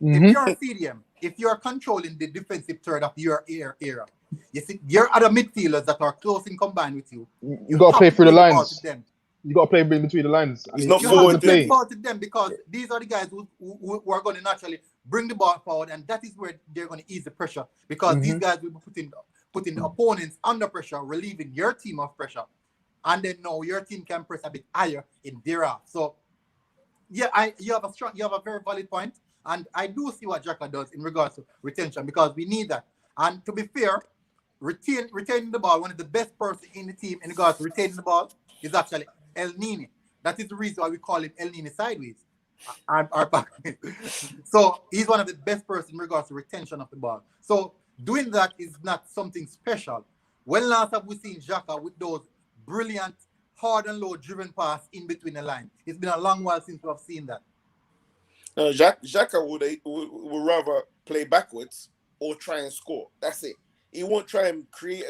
S4: If you're a CDM, if you're controlling the defensive third of your era, you see your other midfielders that are close in combined with you.
S5: You got to play through the lines. You got to play in between the lines.
S10: It's not
S4: forward to play to them, because these are the guys who are going to naturally bring the ball forward, and that is where they're going to ease the pressure, because these guys will be putting the opponents under pressure, relieving your team of pressure, and then now your team can press a bit higher in their half. So yeah, you have a very valid point. And I do see what Xhaka does in regards to retention, because we need that. And to be fair, retaining the ball, one of the best person in the team in regards to retaining the ball is actually El Nini. That is the reason why we call him El Nini sideways. So he's one of the best person in regards to retention of the ball. So doing that is not something special. When last have we seen Xhaka with those brilliant hard and low driven pass in between the line? It's been a long while since we have seen that.
S10: Xhaka would rather play backwards or try and score. That's it. He won't try and create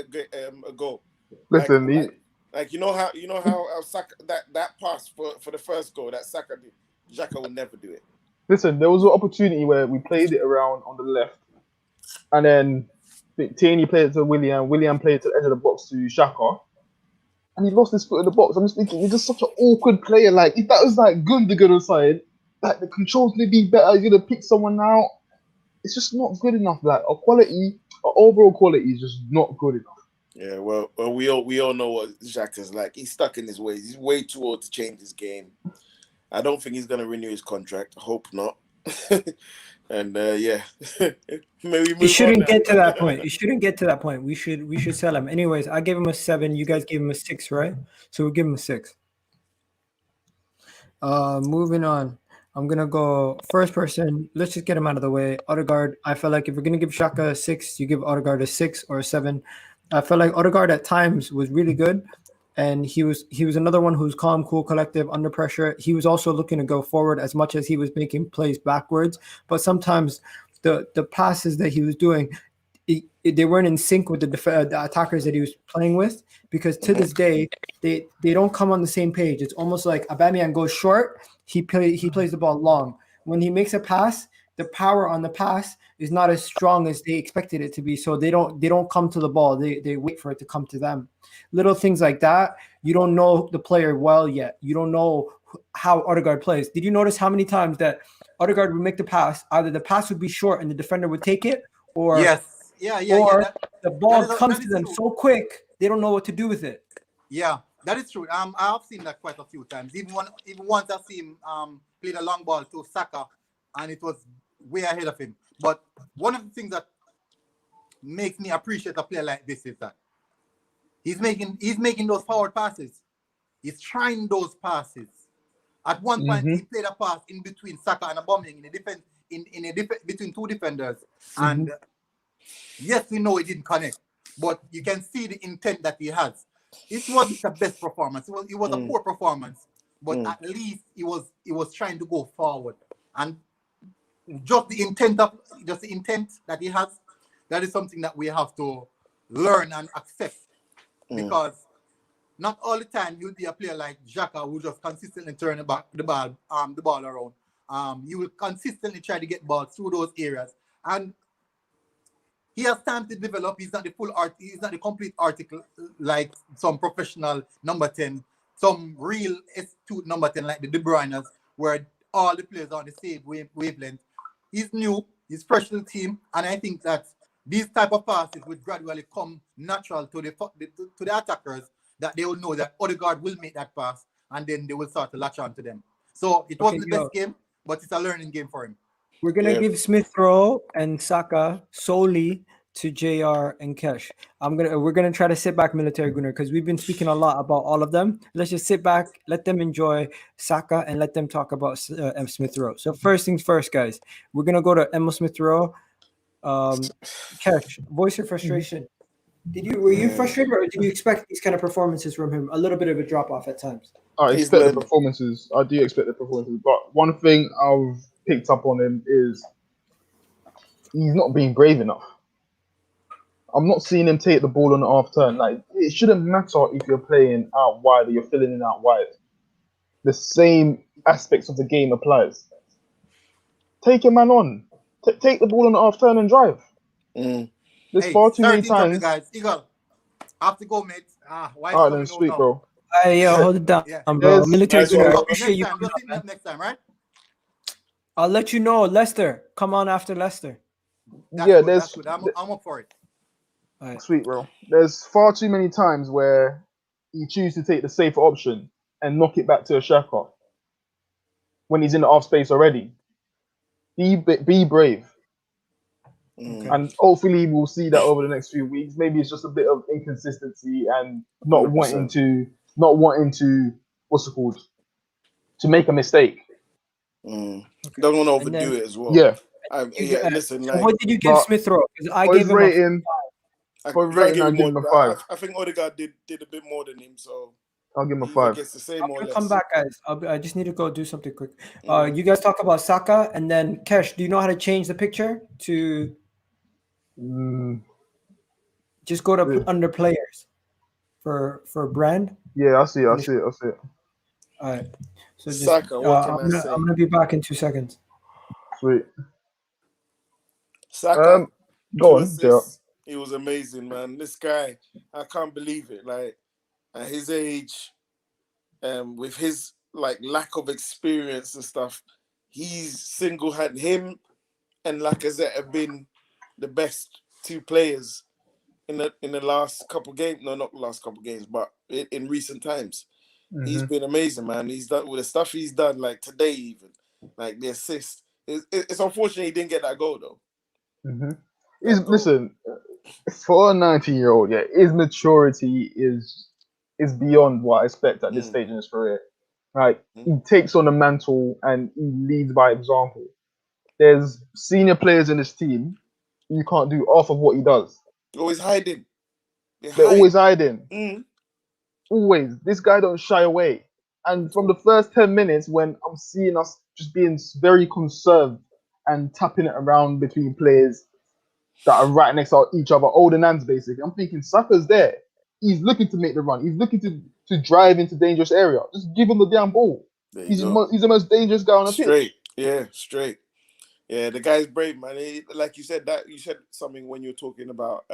S10: a goal.
S5: Listen,
S10: like you know how Saka, that pass for the first goal that Saka did, Xhaka would never do it.
S5: Listen, there was an opportunity where we played it around on the left, and then Tierney played it to Willian. Willian played it to the edge of the box to Xhaka, and he lost his foot in the box. I'm just thinking, you're just such an awkward player. Like if that was like Gundogan or something, like the controls would be better. You're gonna pick someone out. It's just not good enough. Like our overall quality is just not good enough.
S10: Yeah, well, we all know what Xhaka's like. He's stuck in his ways. He's way too old to change his game. I don't think he's gonna renew his contract. I hope not. And yeah, maybe
S1: he shouldn't get to that point. He shouldn't get to that point. We should sell him. Anyways, I gave him a 7. You guys gave him a 6, right? So we'll give him a 6. Moving on. I'm going to go first person. Let's just get him out of the way. Odegaard, I feel like if we're going to give Xhaka a 6, you give Odegaard a 6 or a 7. I felt like Odegaard at times was really good. And he was another one who's calm, cool, collective, under pressure. He was also looking to go forward as much as he was making plays backwards. But sometimes the passes that he was doing, they weren't in sync with the attackers that he was playing with. Because to this day, they don't come on the same page. It's almost like Aubameyang goes short, he plays the ball long. When he makes a pass, the power on the pass is not as strong as they expected it to be. So they don't come to the ball. They wait for it to come to them. Little things like that. You don't know the player well yet. You don't know how Odegaard plays. Did you notice how many times that Odegaard would make the pass? Either the pass would be short and the defender would take it, or
S4: yes,
S1: the ball comes to them so quick they don't know what to do with it.
S4: Yeah, That is true. I have seen that quite a few times. Even once I've seen him play the long ball to Saka, and it was way ahead of him. But one of the things that makes me appreciate a player like this is that he's making those forward passes. He's trying those passes. At one point, he played a pass in between Saka and Aubameyang in a defense between two defenders, and yes, we know it didn't connect, but you can see the intent that he has. It wasn't the best performance. It was a poor performance, but at least he was trying to go forward, and just the intent that he has, that is something that we have to learn and accept, because not all the time you'll be a player like Xhaka who just consistently turn the ball around. You will consistently try to get balls through those areas, and he has time to develop. He's not the complete article like some professional number 10, some real astute number 10 like the De Bruyne's, where all the players are on the same wavelength. He's new, he's fresh to the team, and I think that these type of passes will gradually come natural to the attackers, that they will know that Odegaard will make that pass, and then they will start to latch on to them. So it wasn't the best game, but it's a learning game for him.
S1: We're gonna give Smith Rowe and Saka solely to JR and Kesh. We're gonna try to sit back, Military Gunner, because we've been speaking a lot about all of them. Let's just sit back, let them enjoy Saka, and let them talk about Smith Rowe. So first things first, guys. We're gonna go to Emil Smith Rowe. Kesh, voice your frustration. Were you frustrated, or did you expect these kind of performances from him? A little bit of a drop off at times.
S5: I expect the performances. I do expect the performances, but one thing I've picked up on him is he's not being brave enough. I'm not seeing him take the ball on the half turn. Like, it shouldn't matter if you're playing out wide or you're filling in out wide. The same aspects of the game applies. Take a man on. Take the ball on the half turn and drive. There's far too many times.
S4: Guys, Eagle, I have to go, mate. Why?
S5: All right, then, sweet, bro.
S1: Hold it down, bro. Military Gunner, I appreciate you.
S4: Next time, right?
S1: I'll let you know. Leicester, come on after Leicester.
S4: That's good. I'm up for it.
S1: Right.
S5: Sweet, bro. There's far too many times where you choose to take the safer option and knock it back to a Xhaka when he's in the half space already. Be brave. And hopefully we'll see that over the next few weeks. Maybe it's just a bit of inconsistency and not
S10: 100%.
S5: wanting to what's it called, to make a mistake.
S10: Don't want to overdo it as well. Listen, like,
S1: what did you give Smith Rowe? Because I gave him
S5: rating.
S10: I give him a 5. I think Odegaard did a bit more than him, so
S5: I'll give him a 5.
S10: Gets the same
S1: I'm
S10: or
S1: gonna
S10: less.
S1: come back, guys. I just need to go do something quick. You guys talk about Saka, and then Kesh, do you know how to change the picture to? Just go to under players for brand.
S5: Yeah, I see it.
S1: All right. So just,
S10: Saka, what can I say?
S1: I'm gonna be back in 2 seconds.
S5: Sweet.
S10: Saka,
S5: go on, Joe.
S10: He was amazing, man. This guy, I can't believe it. Like, at his age, with his like lack of experience and stuff, he's single-handed. Him and Lacazette have been the best 2 players in the last couple games. No, not the last couple games, but in recent times. He's been amazing, man. He's done with the stuff he's done, like today even, like the assist. It's unfortunate he didn't get that goal though.
S5: Listen, for a 19-year-old, his maturity is beyond what I expect at this stage in his career. Right, he takes on the mantle and he leads by example. There's senior players in this team. You can't do half of what he does.
S10: Always hiding.
S5: They're always hiding. Always. This guy don't shy away. And from the first 10 minutes, when I'm seeing us just being very conserved and tapping it around between players that are right next to each other, older nans basically, I'm thinking Saka's there. He's looking to make the run. He's looking to drive into dangerous area. Just give him the damn ball. He's the most dangerous guy on the pitch.
S10: Straight. Yeah, the guy's brave, man. Like you said, something when you were talking about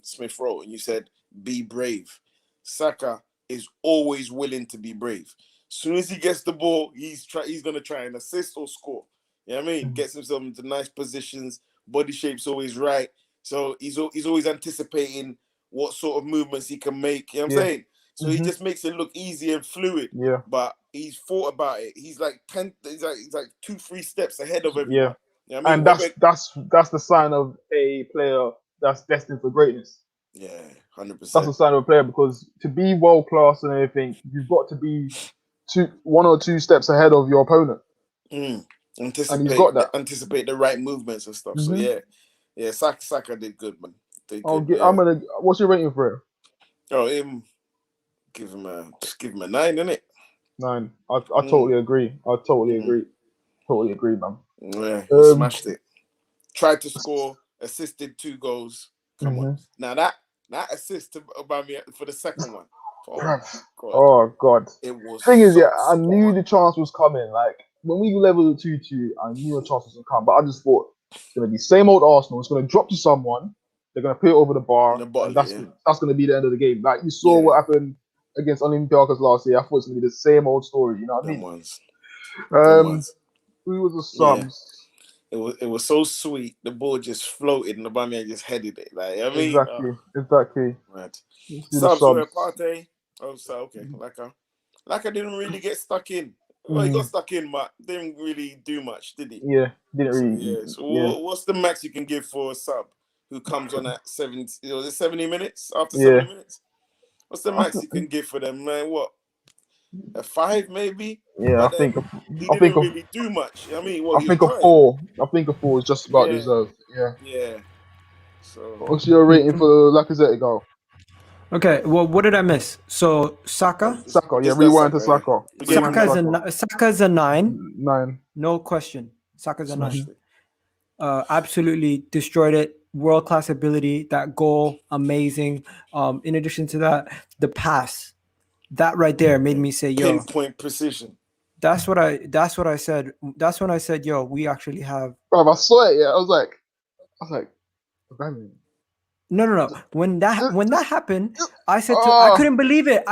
S10: Smith Rowe, and you said be brave. Saka is always willing to be brave. As soon as he gets the ball, he's gonna try and assist or score. You know what I mean? Gets himself into nice positions. Body shape's always right. So he's always anticipating what sort of movements he can make. You know what I'm saying? So he just makes it look easy and fluid.
S5: Yeah.
S10: But he's thought about it. He's like 2-3 steps ahead of everyone.
S5: Yeah.
S10: You know what I mean?
S5: And that's the sign of a player that's destined for greatness.
S10: Yeah, 100%.
S5: That's the sign of a player, because to be world class and everything, you've got to be 1 or 2 steps ahead of your opponent. And he's got that.
S10: Anticipate the right movements and stuff. So yeah, Saka did good, man.
S5: What's your rating for it?
S10: Oh, give him a 9, innit?
S5: 9. I totally agree. I totally agree. Totally agree, man.
S10: Yeah, he smashed it. Tried to score, assisted 2 goals. Come on. Now that assist to Aubameyang for the second one.
S5: Oh God.
S10: It was.
S5: Thing is, I knew the chance was coming. Like when we leveled 2-2, I knew a chance was gonna come, but I just thought it's gonna be same old Arsenal. It's gonna drop to someone. They're gonna put it over the bar, and that's gonna be the end of the game. Like you saw what happened against Olympiacos last year. I thought it's gonna be the same old story. You know what I mean? Who was the subs?
S10: It was so sweet. The ball just floated and Aubameyang just headed it. Like I mean,
S5: exactly.
S10: Right. Subs were Partey. Oh, so okay. Lacazette didn't really get stuck in. Well, he got stuck in, but didn't really do much, did he?
S5: Yeah, didn't really.
S10: So what's the max you can give for a sub who comes on at 70? Was it 70 minutes? After 70 minutes, what's the max you can give for them? Man, what? A 5 maybe?
S5: Yeah,
S10: but
S5: I think
S10: he didn't really do much. I mean,
S5: I think a 4. I think a 4 is just about deserved. Yeah.
S10: Yeah. So
S5: what's your rating for Lacazette goal?
S1: Okay, well, what did I miss? So Saka,
S5: rewind to Saka.
S1: Saka's a 9.
S5: 9.
S1: No question. Saka's a 9. Absolutely destroyed it. World class ability. That goal, amazing. In addition to that, the pass. That right there made me say, yo,
S10: pinpoint precision.
S1: That's what I said. That's when I said, yo, we actually have.
S5: Bro, I saw it. Yeah, I was like,
S1: no. When that happened, I said, I couldn't believe it,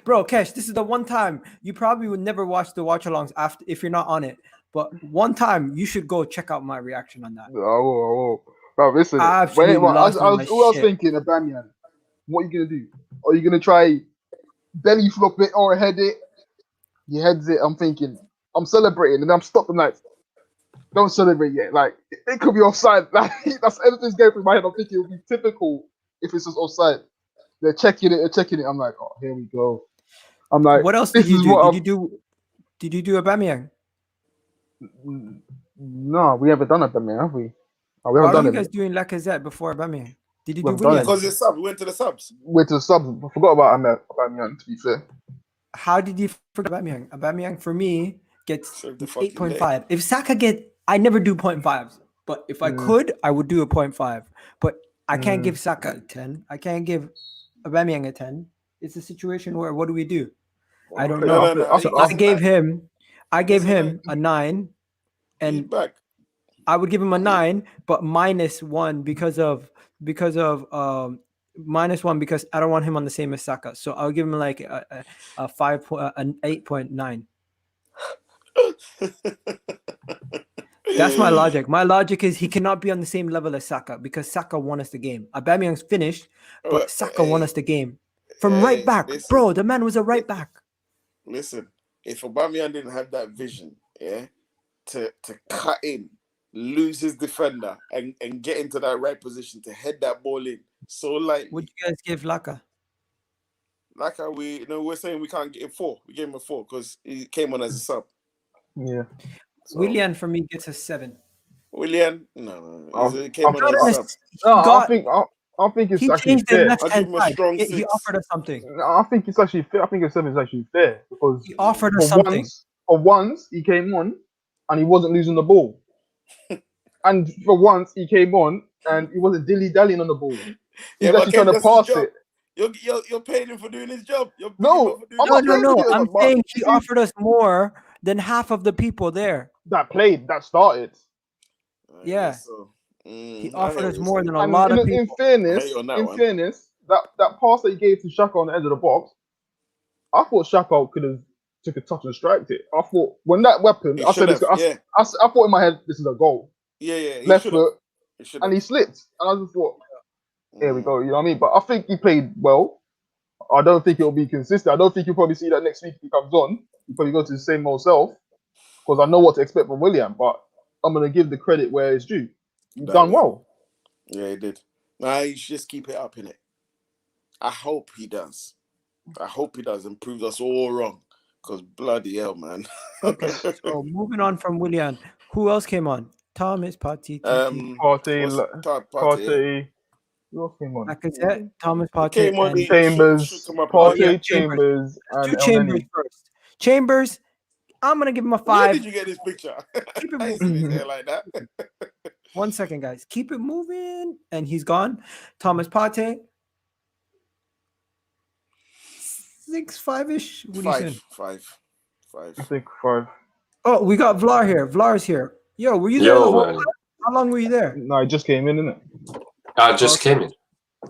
S1: bro. Kesh, this is the one time you probably would never watch the watch-alongs after if you're not on it. But one time you should go check out my reaction on that.
S5: Oh. Bro, listen. I was thinking, Aubameyang, what are you gonna do? Are you gonna try belly flop it or head it? He heads it. I'm thinking, I'm celebrating, and I'm stopped. I'm like, don't celebrate yet. Like, it could be offside. Like, that's everything's going through my head. I'm thinking it would be typical if it's just offside. They're checking it. I'm like, oh, here we go. I'm like,
S1: what else did you do? Did you do Aubameyang?
S5: No, we haven't done Aubameyang, have we? Oh, we
S1: haven't
S5: done
S1: done you guys doing Lacazette before Aubameyang? Did you do Willian?
S10: Because it's sub. We went to the subs.
S5: I forgot about Aubameyang, to be fair.
S1: How did you forget Aubameyang? Aubameyang for me gets 8.5. If Saka I never do 0.5s, but if I could, I would do a 0.5. But I can't give Saka a 10. I can't give Aubameyang a 10. It's a situation where what do we do? I don't know.
S10: No.
S1: So I gave him a 9, and I would give him a 9, but -1 because -1 because I don't want him on the same as Saka. So I'll give him like an 8.9. That's my logic. My logic is he cannot be on the same level as Saka because Saka won us the game. Aubameyang's finished, but Saka won us the game from right back. Listen, bro, the man was a right back.
S10: Listen, if Aubameyang didn't have that vision, to cut in, lose his defender, and get into that right position to head that ball in so lightly.
S1: Would you guys give Laka?
S10: Laka, we're saying we can't get him 4. We gave him a 4 because he came on as a sub.
S5: Yeah.
S10: So,
S1: Willian for me gets a 7.
S10: Willian, no. He came on as a sub.
S5: I think it's actually fair.
S10: I'll give him a strong 6.
S1: He offered us something.
S5: I think it's actually fair. I think a 7 is actually fair because
S1: he offered us something.
S5: For once, he came on and he wasn't losing the ball. And for once, he came on and he wasn't dilly-dallying on the ball. He's actually trying to pass it.
S10: You're paying him for doing his job.
S1: No. I'm saying he offered us more than half of the people there.
S5: That started.
S1: Yeah.
S10: So.
S1: He offered us more than a lot of people.
S5: In fairness, that pass that he gave to Xhaka on the edge of the box, I thought Xhaka could have took a touch and striked it. I thought when that weapon, I thought in my head, this is a goal.
S10: Yeah.
S5: Left foot, and he slipped, and I just thought, here we go. You know what I mean? But I think he played well. I don't think it'll be consistent. I don't think you'll probably see that next week if he comes on. He'll probably go to the same old self because I know what to expect from Willian, but I'm going to give the credit where it's due. He's done well.
S10: Yeah, he did. Nah, he should just keep it up, innit? I hope he does. I hope he does and proves us all wrong. Because bloody hell, man.
S1: Okay, so moving on from Willian, who else came on? Thomas Party.
S5: Party. Who else came on?
S1: Lacazette, Thomas Party, and
S5: Chambers.
S1: Chambers.
S5: Chambers. And
S1: Two Chambers first. Chambers, I'm going to give him a 5.
S10: Where did you get this picture?
S1: Keep it
S10: I ain't seen his hair like that.
S1: 1 second, guys. Keep it moving. And he's gone. Thomas Partey. 6, 5-ish. What are you saying?
S10: 5.
S5: I think 5.
S1: Oh, we got Vlar here. Vlar's here. Yo, were you there? How long were you there?
S5: No, I just came in, innit?
S11: I just came in.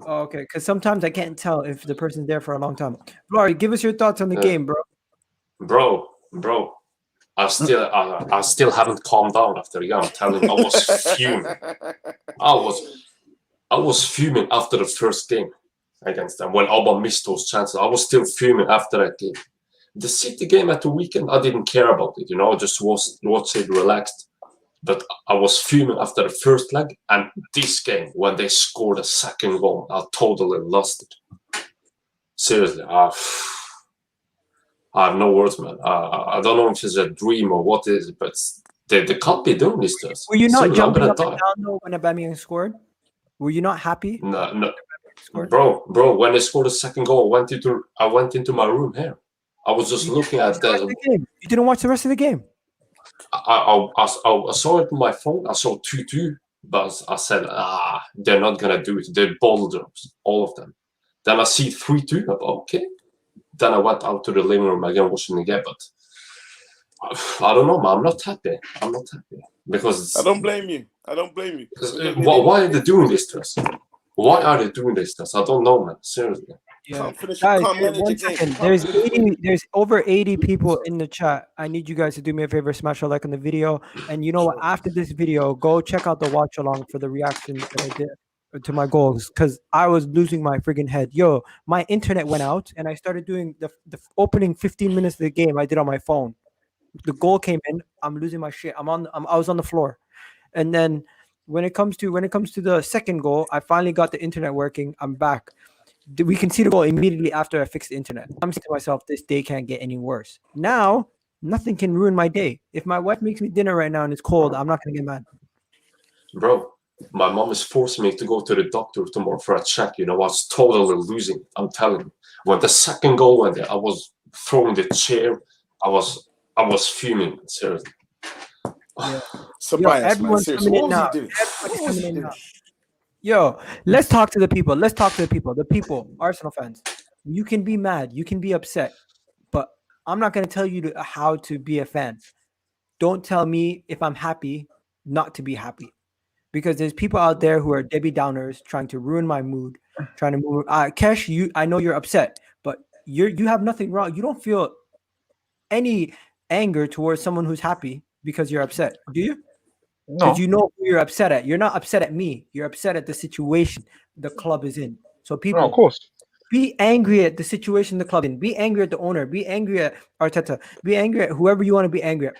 S1: Oh, okay, because sometimes I can't tell if the person's there for a long time. Vlar, give us your thoughts on the game, bro.
S11: Bro. I still haven't calmed down after the game. I'm telling you, I was fuming. I was fuming after the first game against them when Alba missed those chances. I was still fuming after that game. The City game at the weekend, I didn't care about it. Just watch it relaxed. But I was fuming after the first leg, and this game when they scored a second goal, I totally lost it. Seriously, I have no words, man. I don't know if it's a dream or what it is, but they can't be doing this to us.
S1: Were you not jumping up and down though when Aubameyang scored? Were you not happy?
S11: No. Bro. When they scored the second goal, I went into my room here. I was just looking at the
S1: game. You didn't watch the rest of the game?
S11: I saw it on my phone. I saw 2-2, but I said, they're not gonna do it. They're bulldozers, all of them. Then I see 3-2. I'm okay. Then I went out to the living room again, watching the game. But I don't know, man. I'm not happy because
S10: I don't blame you.
S11: Why are they doing this to us? Why are they doing this to us? I don't know, man. Seriously.
S1: Yeah. Guys, 1 second. There's over 80 people in the chat. I need you guys to do me a favor, smash a like on the video. And you know what? After this video, go check out the watch along for the reaction that I did to my goals, because I was losing my friggin' head. Yo, my internet went out and I started doing the opening 15 minutes of the game I did on my phone. The goal came in. I'm losing my shit. I was on the floor. And then when it comes to the second goal, I finally got the internet working. I'm back. We can see the goal immediately after I fixed the internet. I'm saying to myself, this day can't get any worse. Now, nothing can ruin my day. If my wife makes me dinner right now and it's cold, I'm not going to get mad.
S11: Bro, my mom is forcing me to go to the doctor tomorrow for a check. I was totally losing. I'm telling you. When the second goal went there, I was throwing the chair. I was fuming, seriously.
S1: Yeah.
S10: Everyone's coming in now.
S1: Yo, let's talk to the people. The people, Arsenal fans. You can be mad. You can be upset. But I'm not going to tell you how to be a fan. Don't tell me if I'm happy not to be happy. Because there's people out there who are Debbie Downers trying to ruin my mood. Trying to move. Kesh, I know you're upset. But you have nothing wrong. You don't feel any anger towards someone who's happy because you're upset. Do you?
S5: No.
S1: Because you know who you're upset at. You're not upset at me. You're upset at the situation the club is in. So people,
S5: of course,
S1: be angry at the situation the club is in. Be angry at the owner. Be angry at Arteta. Be angry at whoever you want to be angry at.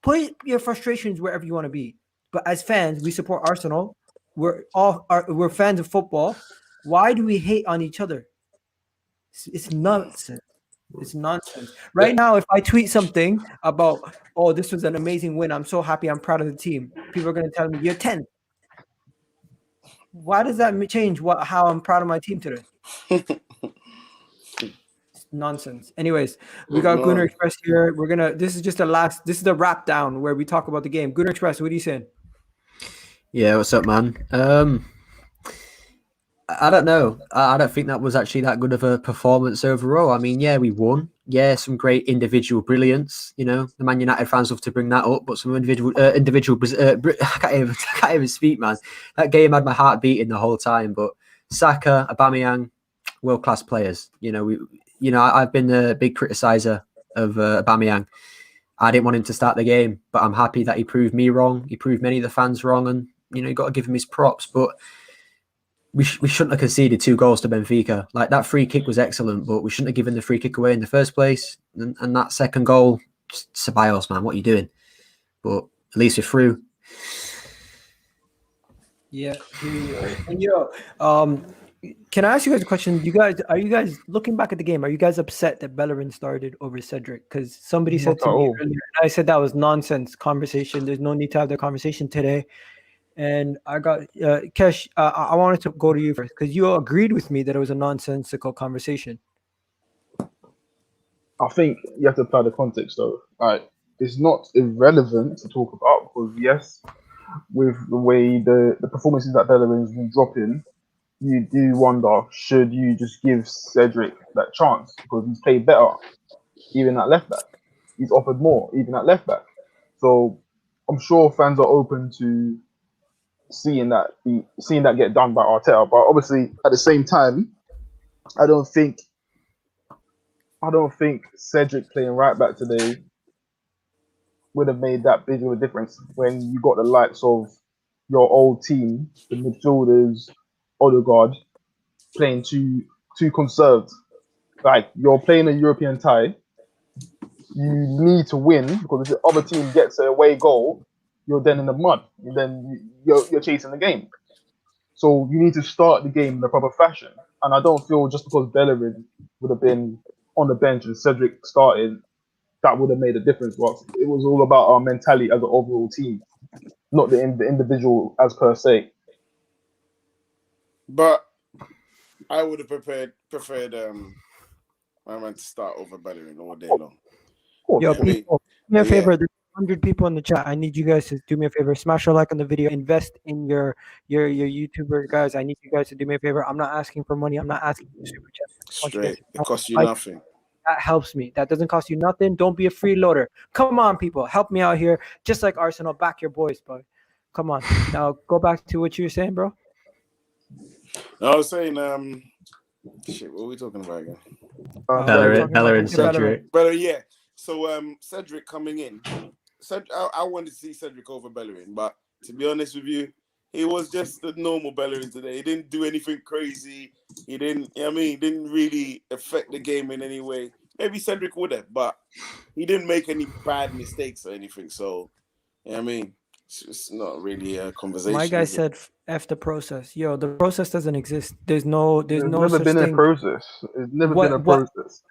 S1: Put your frustrations wherever you want to be. But as fans, we support Arsenal. We're fans of football. Why do we hate on each other? It's nonsense. It's nonsense. Right now, if I tweet something about, oh, this was an amazing win, I'm so happy, I'm proud of the team, people are going to tell me, you're 10. Why does that change how I'm proud of my team today? It's nonsense. Anyways, we got Gunnar Express here. This is the wrap down where we talk about the game. Gunnar Express, what are you saying?
S12: Yeah, what's up, man? I don't know. I don't think that was actually that good of a performance overall. I mean, yeah, we won. Yeah, some great individual brilliance. The Man United fans love to bring that up, but some individual. I can't even speak, man. That game had my heart beating the whole time. But Saka, Aubameyang, world-class players. I've been a big criticizer of Aubameyang. I didn't want him to start the game, but I'm happy that he proved me wrong. He proved many of the fans wrong, and you got to give him his props. But we shouldn't have conceded 2 goals to Benfica. Like, that free kick was excellent, but we shouldn't have given the free kick away in the first place. And that second goal, Ceballos, man, what are you doing? But at least we're through.
S1: Yeah. And can I ask you guys a question? Are you guys looking back at the game? Are you guys upset that Bellerin started over Cedric? Because somebody said to me earlier, I said that was nonsense conversation. There's no need to have the conversation today. And I got Kesh. I wanted to go to you first because you agreed with me that it was a nonsensical conversation.
S5: I think you have to apply the context though. Like, it's not irrelevant to talk about because yes, with the way the performances that Bellerin's been dropping, you do wonder, should you just give Cedric that chance because he's played better, even at left back. He's offered more, even at left back. So I'm sure fans are open to seeing that get done by Arteta. But obviously, at the same time, I don't think Cedric playing right back today would have made that big of a difference when you got the likes of your old team, the midfielders, Odegaard, playing too conserved. Like, you're playing a European tie, you need to win because if the other team gets an away goal, you're then in the mud. And then you're chasing the game. So you need to start the game in a proper fashion. And I don't feel just because Bellerin would have been on the bench and Cedric started, that would have made a difference. But it was all about our mentality as an overall team, not the individual as per se.
S10: But I would have preferred my man to start over Bellerin all day long.
S1: Yo, people, do me a favor. There's 100 people in the chat. I need you guys to do me a favor. Smash a like on the video. Invest in your YouTuber guys. I need you guys to do me a favor. I'm not asking for money. I'm not asking for super chat.
S10: Straight. It costs you nothing.
S1: That helps me. That doesn't cost you nothing. Don't be a freeloader. Come on, people. Help me out here. Just like Arsenal, back your boys, bro. Come on. Now go back to what you were saying, bro.
S10: I was saying, shit, what are we talking about again?
S12: Bellerin, Cedric.
S10: But yeah. So Cedric coming in. I wanted to see Cedric over Bellerin, but to be honest with you, he was just the normal Bellerin today. He didn't do anything crazy. He didn't, he didn't really affect the game in any way. Maybe Cedric would have, but he didn't make any bad mistakes or anything. So, it's not really a conversation.
S1: My guy said F the process. Yo, the process doesn't exist. There's no
S5: never been a process. It's never been a process.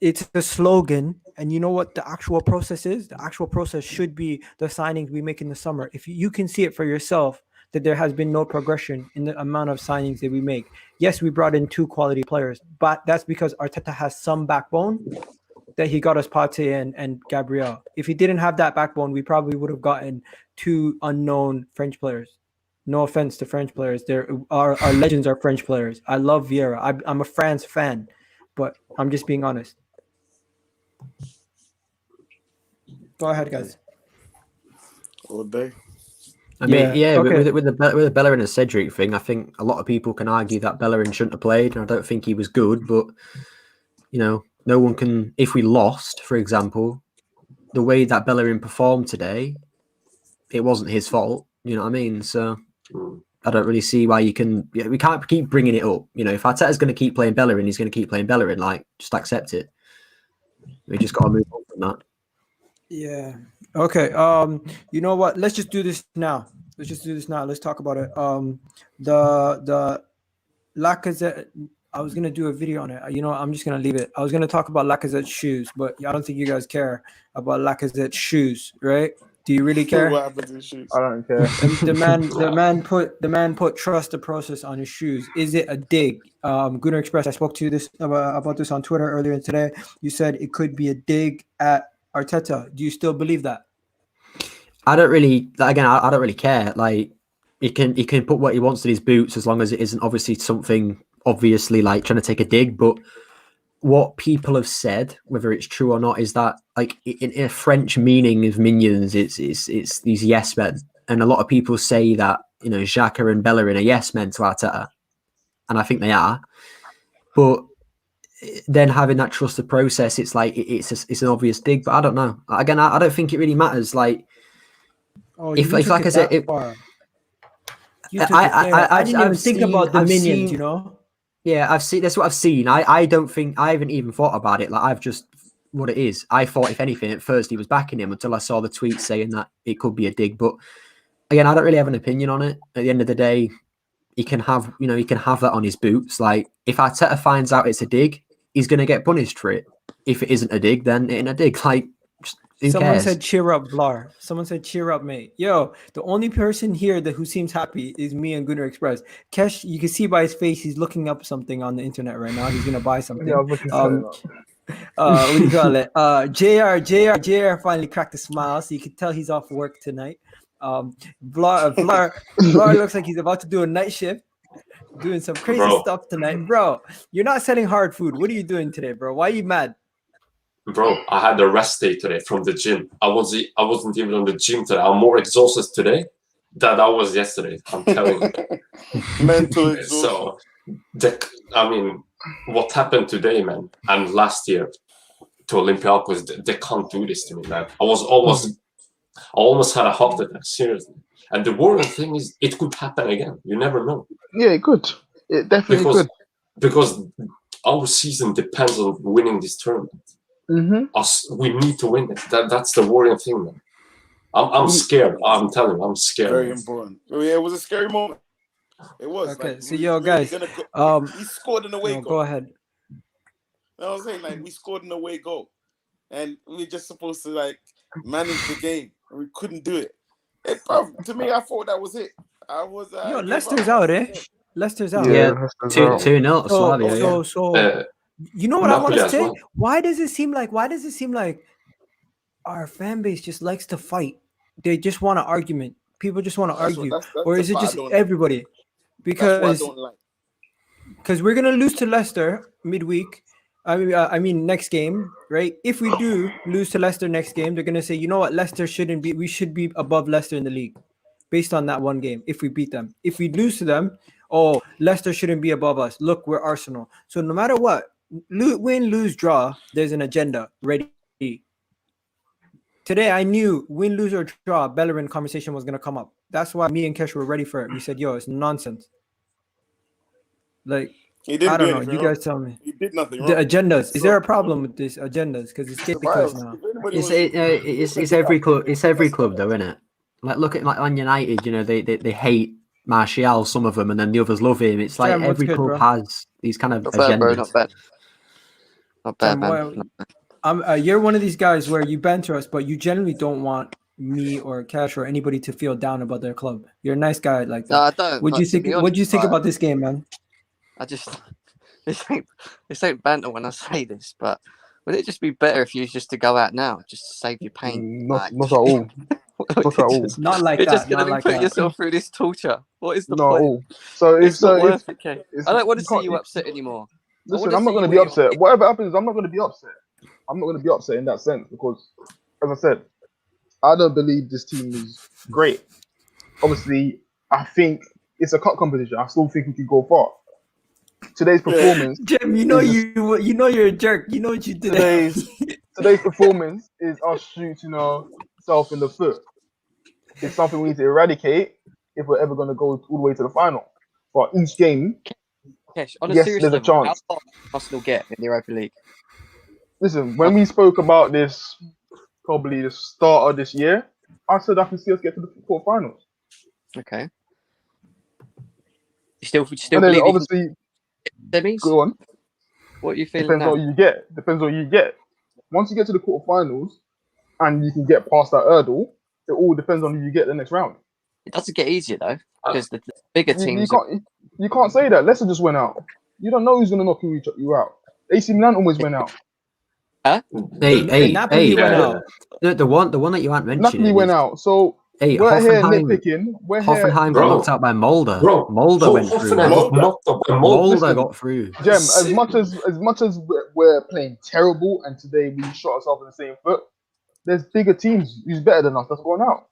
S1: It's a slogan, and you know what the actual process is? The actual process should be the signings we make in the summer. If you can see it for yourself, that there has been no progression in the amount of signings that we make. Yes, we brought in 2 quality players, but that's because Arteta has some backbone that he got us Partey and Gabriel. If he didn't have that backbone, we probably would have gotten 2 unknown French players. No offense to French players. Our legends are French players. I love Vieira. I'm a France fan, but I'm just being honest. Go ahead, guys.
S10: All day.
S12: I mean, with the Bellerin and Cedric thing, I think a lot of people can argue that Bellerin shouldn't have played, and I don't think he was good. But no one can. If we lost, for example, the way that Bellerin performed today, it wasn't his fault. You know what I mean? So I don't really see why we can't keep bringing it up. If Arteta's going to keep playing Bellerin, he's going to keep playing Bellerin. Like, just accept it. We just got to move on from that.
S1: Yeah. Okay. You know what? Let's just do this now. Let's talk about it. The Lacazette. I was gonna do a video on it. I'm just gonna leave it. I was gonna talk about Lacazette's shoes, but I don't think you guys care about Lacazette's shoes, right? Do you really care?
S10: What happened to his shoes?
S5: I don't care.
S1: The man put trust the process on his shoes. Is it a dig? Gunnar Express. I spoke to you about this on Twitter earlier today. You said it could be a dig at Arteta. Do you still believe that?
S12: I don't really care. Like, he can put what he wants in his boots as long as it isn't obviously something obviously like trying to take a dig. But what people have said, whether it's true or not, is that like in a French meaning of minions, it's these yes men, and a lot of people say that Xhaka and Bellerin are yes men to Arteta, and I think they are. But then having that trusted process, it's like it's an obvious dig. But I don't know. Again, I don't think it really matters. Like, if like I said,
S1: You took it there. I didn't even think about the
S12: I've
S1: minions,
S12: seen-
S1: you know?
S12: Yeah, I've seen. That's what I've seen. I don't think I haven't even thought about it. Like I've just what it is. I thought, if anything, at first he was backing him until I saw the tweet saying that it could be a dig. But again, I don't really have an opinion on it. At the end of the day, he can have that on his boots. Like if Arteta finds out it's a dig, he's gonna get punished for it. If it isn't a dig, then it ain't a dig. Like who
S1: Someone
S12: cares?
S1: said cheer up, Blar. Someone said cheer up, mate. Yo, the only person here who seems happy is me and Gunnar Express. Kesh, you can see by his face, he's looking up something on the internet right now. He's gonna buy something.
S5: Yeah, I was looking at
S1: What do you call it? JR finally cracked a smile, so you can tell he's off work tonight. Blar looks like he's about to do a night shift, doing some crazy stuff tonight. Bro, you're not selling hard food. What are you doing today, bro? Why are you mad?
S11: Bro, I had a rest day today from the gym. I wasn't even on the gym today. I'm more exhausted today than I was yesterday. I'm telling you.
S10: Mental exhaustion.
S11: So, what happened today, man, and last year to Olympiacos, they can't do this to me, man. I almost had a heart attack, seriously. And the worrying thing is, it could happen again. You never know.
S2: Yeah, it could. It definitely could.
S11: Because our season depends on winning this tournament. We need to win it. That's the worrying thing, man. I'm scared. I'm telling you, I'm scared.
S10: Very important. Oh, yeah, it was a scary moment. It was.
S1: Okay,
S10: like,
S1: so yo, guys,
S10: we scored an away goal.
S1: Go ahead.
S10: I was saying, like, we scored an away goal, and we were just supposed to manage the game, and we couldn't do it. To me, I thought that was it. I was.
S1: Yo, Leicester's out, eh? Leicester's out.
S12: Yeah, 2-0 Slavia.
S1: So you know what I want to
S11: Napoli as
S1: say?
S11: well.
S1: Why does it seem like our fan base just likes to fight? They just want an argument. People just want to argue, or is it just everybody? Because
S10: that's what I don't like.
S1: Because we're gonna lose to Leicester midweek. I mean next game, right? If we do lose to Leicester next game, they're gonna say, you know what, Leicester shouldn't be. We should be above Leicester in the league, based on that one game. If we beat them, if we lose to them, oh, Leicester shouldn't be above us. Look, we're Arsenal. So no matter what, win, lose, draw, there's an agenda ready. Today, I knew win, lose, or draw, Bellerin conversation was gonna come up. That's why me and Kesh were ready for it. We said, yo, it's nonsense. Like,
S10: He didn't
S1: I don't
S10: do
S1: know.
S10: anything
S1: You
S10: wrong.
S1: guys tell me.
S10: He did nothing
S1: The
S10: wrong.
S1: agendas. Is there a problem with this agendas? Because it's getting close now.
S12: It's every club. It's every club, though, isn't it? Like look at Man United. You know, they hate Martial, some of them, and then the others love him. It's like
S1: Sam, what's
S12: every
S1: good,
S12: club
S1: bro?
S12: has these kind of
S8: Not bad, bro.
S12: agendas.
S8: Not bad. Not bad,
S1: Sam,
S8: man.
S1: well, you're one of these guys where you banter us, but you generally don't want me or Cash or anybody to feel down about their club. You're a nice guy like that.
S8: No, I don't.
S1: What do you
S8: to
S1: think?
S8: be
S1: What do you
S8: honest,
S1: think
S8: like,
S1: about this game, man?
S8: I just this ain't banter when I say this, but would it just be better if you was just to go out now, just to save your pain?
S5: Not at all. Not at all.
S1: Not like
S8: You're
S1: that.
S8: just gonna
S1: Not
S8: be
S1: like
S8: putting
S1: that.
S8: yourself through this torture. What is the
S5: Not at
S8: point?
S5: all. So
S8: It's not worth it, Kay.
S5: it's-
S8: I don't want to
S5: you
S8: see
S5: can't-
S8: you upset anymore.
S5: Listen, I'm not going to be upset. Whatever happens, I'm not going to be upset. I'm not going to be upset in that sense because, as I said, I don't believe this team is great. Obviously, I think it's a cup competition. I still think we can go far. Today's performance,
S1: Jim, you know you're a jerk. You know what you did.
S5: today's performance is us shooting ourselves in the foot. It's something we need to eradicate if we're ever going to go all the way to the final. But each game,
S8: Kesh, on a
S5: yes,
S8: serious
S5: there's a
S8: level,
S5: chance.
S8: how far does Arsenal get in the Europa League?
S5: Listen, when we spoke about this, probably the start of this year, I said I can see us get to the quarterfinals.
S8: Okay. You still
S5: And then
S8: believe
S5: obviously,
S8: semis?
S5: go on.
S8: What are you feeling
S5: Depends
S8: now?
S5: on what you get. Depends on what you get. Once you get to the quarterfinals and you can get past that hurdle, it all depends on who you get the next round.
S8: It doesn't get easier though, because the bigger
S5: You
S8: teams.
S5: you can't say that. Leicester just went out. You don't know who's going to knock you out. AC Milan almost went out.
S8: Huh?
S12: Hey,
S1: Napoli went out.
S12: The one that you aren't mentioning.
S5: Napoli went out. So
S12: Hey,
S5: we're here
S12: Hoffenheim,
S5: nitpicking. We're
S12: Hoffenheim
S5: here.
S12: got knocked out by Molde.
S11: Bro,
S12: Molde went through.
S11: Hoffenheim got knocked out by Molde.
S12: Molde got through.
S5: Jem, as much as we're playing terrible and today we shot ourselves in the same foot, there's bigger teams who's better than us that's going out.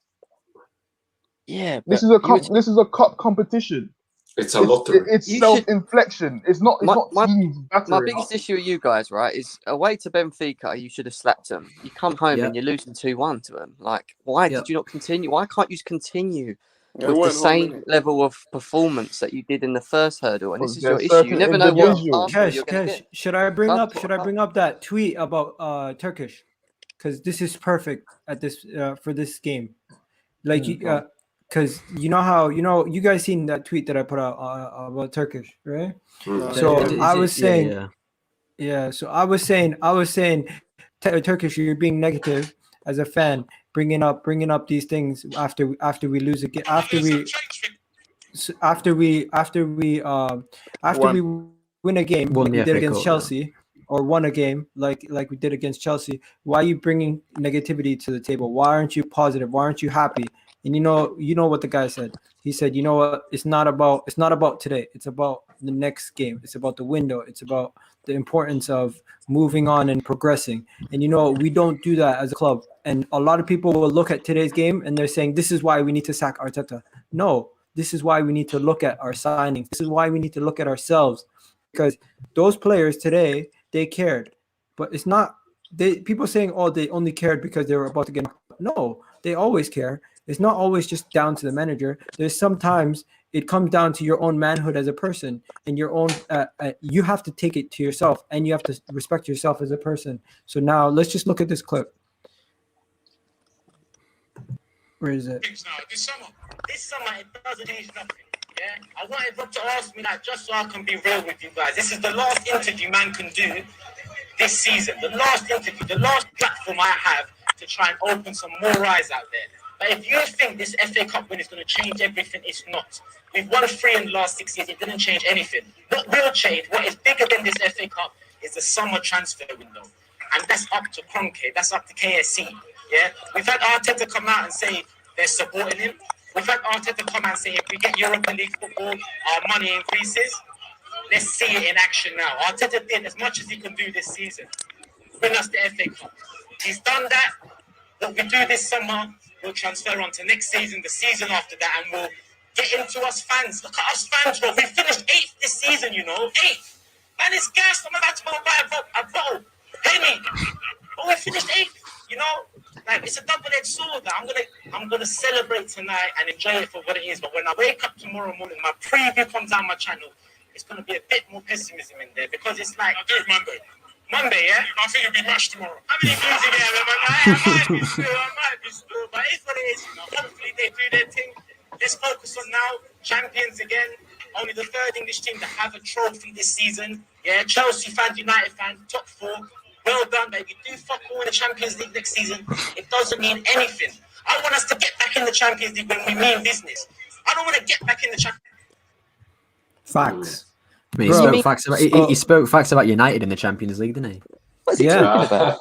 S8: Yeah,
S5: This is a cup competition.
S11: It's a lottery.
S5: It's self-inflection. It's not teams
S8: My
S5: battering
S8: biggest
S5: us.
S8: issue with you guys, right, is away to Benfica, you should have slapped them. You come home and you're losing 2-1 to them. Like, why did you not continue? Why can't you just continue?
S10: It
S8: with the
S10: went home,
S8: same
S10: innit?
S8: level of performance that you did in the first hurdle, and this is your
S5: There's
S8: issue. You
S5: certain
S8: never know what
S5: individuals.
S8: Arsenal you're
S1: Kesh,
S8: going to
S1: Kesh,
S8: get.
S1: should I bring
S8: That's
S1: up?
S8: what
S1: Should I bring up that tweet about Turkish? Because this is perfect at this for this game. Like, because you know how you guys seen that tweet that I put out about Turkish, right?
S10: No.
S1: So
S12: Is
S1: I
S12: it-
S1: was saying,
S12: yeah.
S1: So I was saying, Turkish, you're being negative as a fan, bringing up these things after we lose again, after we win a game
S12: Won
S1: like
S12: the
S1: we did
S12: FA
S1: against
S12: Cup,
S1: Chelsea, or won a game like we did against Chelsea. Why are you bringing negativity to the table? Why aren't you positive? Why aren't you happy? And you know what the guy said. He said, you know what? It's not about today. It's about the next game. It's about the window. It's about the importance of moving on and progressing. And we don't do that as a club. And a lot of people will look at today's game and they're saying, this is why we need to sack Arteta. No, this is why we need to look at our signings. This is why we need to look at ourselves, because those players today, they cared. But it's not people saying, oh, they only cared because they were about to get knocked out. No, they always care. It's not always just down to the manager. There's sometimes it comes down to your own manhood as a person, and your own you have to take it to yourself, and you have to respect yourself as a person. So now let's just look at this clip. Where is it?
S13: This summer it doesn't change nothing. Yeah, I wanted Rob to ask me that just so I can be real with you guys. This is the last interview man can do this season. The last interview, the last platform I have to try and open some more eyes out there. But if you think this FA Cup win is going to change everything, it's not. We've won 3 in the last 6 years. It didn't change anything. What will change, what is bigger than this FA Cup, is the summer transfer window. And that's up to Kroenke. That's up to KSC. Yeah? We've had Arteta come out and say they're supporting him. We've had Arteta come out and say if we get Europa League football, our money increases. Let's see it in action now. Arteta did as much as he can do this season. Bring us the FA Cup. He's done that. What we do this summer, we'll transfer on to next season, the season after that, and we'll get into us fans. Look at us fans, bro. We finished 8th this season, 8th. Man, it's gas. I'm about to go buy a bottle. Pay me. But we finished 8th, Like, it's a double-edged sword. I'm gonna celebrate tonight and enjoy it for what it is. But when I wake up tomorrow morning, my preview comes on my channel, it's gonna be a bit more pessimism in there, because it's like, I'll do it Monday. Monday, yeah? I think it'll be match tomorrow. I mean, I might be still, but it's what it is. Hopefully they do their thing. Let's focus on now. Champions again. Only the 3rd English team to have a trophy this season. Yeah, Chelsea fans, United fans, top 4. Well done, baby. Do fuck all in the Champions League next season. It doesn't mean anything. I want us to get back in the Champions League when we mean business. I don't want to get back in the Champions League.
S1: Facts.
S12: I mean, he spoke facts about United in the Champions League, didn't he?
S8: What's he talking about?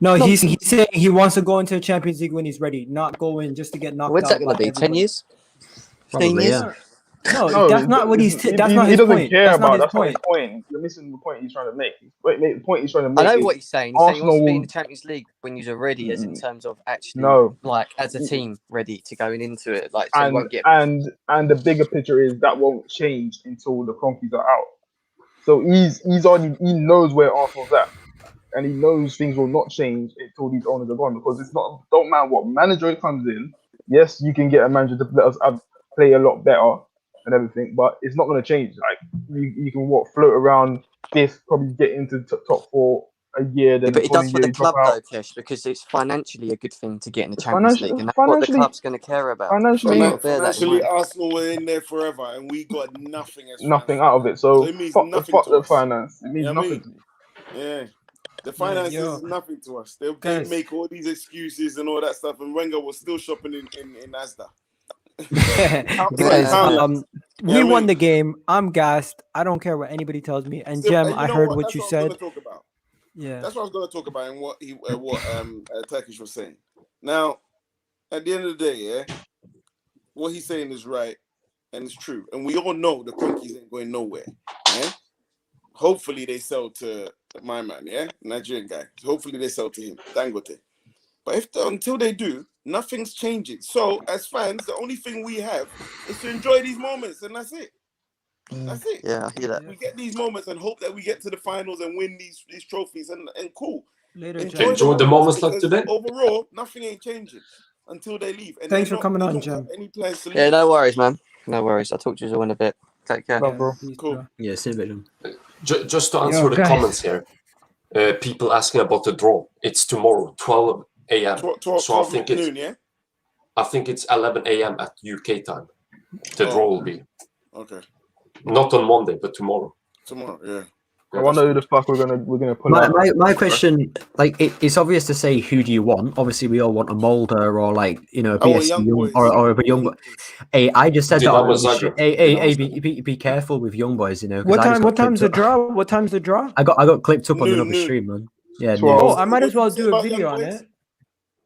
S1: No, he's saying he wants to go into the Champions League when he's ready, not go in just to get knocked out.
S8: When's that going to be? 10 years? 15
S12: Probably,
S8: years?
S12: yeah.
S1: No, that's not what he's. That's not his
S5: doesn't
S1: point.
S5: care
S1: That's
S5: about.
S1: not his
S5: That's not
S1: point.
S5: his point. You're missing the point he's trying to make. The point he's trying to make.
S8: I know
S5: is
S8: what he's saying. He's saying he wants to be in
S5: Arsenal
S8: the Champions League when you're ready, as in terms of actually,
S5: No.
S8: like, as a team ready to going into it. Like, so you won't get.
S5: and the bigger picture is that won't change until the Cronkies are out. So he knows where Arsenal's at, and he knows things will not change until these owners are gone, because it's not, don't matter what manager comes in. Yes, you can get a manager to let us play a lot better and everything, but it's not going to change. Like you can float around 5th, probably get into top 4 a year. Then
S8: But it does for the
S5: you
S8: club
S5: drop
S8: though,
S5: out.
S8: Kesh, because it's financially a good thing to get in the Champions League, and that's what the
S5: financially-
S8: club's going to care about.
S5: financially-
S8: So you've got to bear that in
S10: Financially,
S8: mind.
S10: Arsenal were in there forever, and we got nothing as
S5: Nothing
S10: fans.
S5: out of it. So
S10: it means
S5: fuck
S10: nothing to
S5: the
S10: us.
S5: finance. It means
S10: You know what I
S5: nothing.
S10: mean? Yeah. The finances
S1: yo.
S10: is nothing to us. They
S1: Guys.
S10: make all these excuses and all that stuff, and Wenger was still shopping in Asda.
S1: Guys, we
S10: Yeah,
S1: won the game. I'm gassed. I don't care what anybody tells me. And
S10: Still,
S1: Jem,
S10: you
S1: I
S10: know
S1: heard
S10: what?
S1: what
S10: That's
S1: you
S10: what I was
S1: said.
S10: gonna talk about.
S1: Yeah.
S10: That's what I was going to talk about, and what Turkish was saying. Now, at the end of the day, yeah, what he's saying is right and it's true, and we all know the Cronkies ain't going nowhere. Yeah? Hopefully they sell to my man, yeah, Nigerian guy. Hopefully they sell to him, Dangote. But until they do, nothing's changing. So as fans, the only thing we have is to enjoy these moments, and that's it. That's it.
S8: Yeah, I hear that.
S10: We get these moments and hope that we get to the finals and win these trophies, and cool.
S1: Later,
S10: Enjoy
S11: the moments like
S10: because
S11: today.
S10: Overall, nothing ain't changing. until they leave. And
S1: Thanks
S10: they're
S1: for coming
S10: they
S1: on,
S10: don't
S1: Jem.
S10: have any plans to leave.
S8: Yeah, no worries, man. No worries. I'll talk to you all in a bit. Take care.
S5: Love, bro.
S10: Cool.
S12: Yeah, see you in a bit.
S11: Just to answer
S1: Yo,
S11: the
S1: guys.
S11: comments here, people asking about the draw. It's tomorrow, 12 a.m.
S10: 12
S11: So I think it's
S10: noon, yeah?
S11: I think it's 11 a.m. at UK time. The draw will be
S10: Okay.
S11: not on Monday, but tomorrow.
S10: Tomorrow, yeah.
S5: I wonder who the fuck we're gonna pull out.
S12: My question, like, it's obvious to say who do you want. Obviously, we all want a Mulder or like a
S10: I want
S12: BSC
S10: young
S12: young,
S10: boys.
S12: or a young. Hey, I just said that.
S11: Dinamo
S12: already.
S11: Zagreb.
S12: Hey, be careful with young boys. 'cause
S1: What
S12: I just
S1: time?
S12: got
S1: What time's the
S12: clipped up.
S1: draw? What time's the draw?
S12: I got clipped up on
S10: Noon,
S12: another
S10: noon.
S12: stream, man. Yeah,
S5: 12.
S1: Oh,
S12: noon.
S1: I might as well
S10: What did you
S1: do
S10: say
S1: a
S10: about
S1: video
S10: young
S1: on
S10: boys?
S1: it.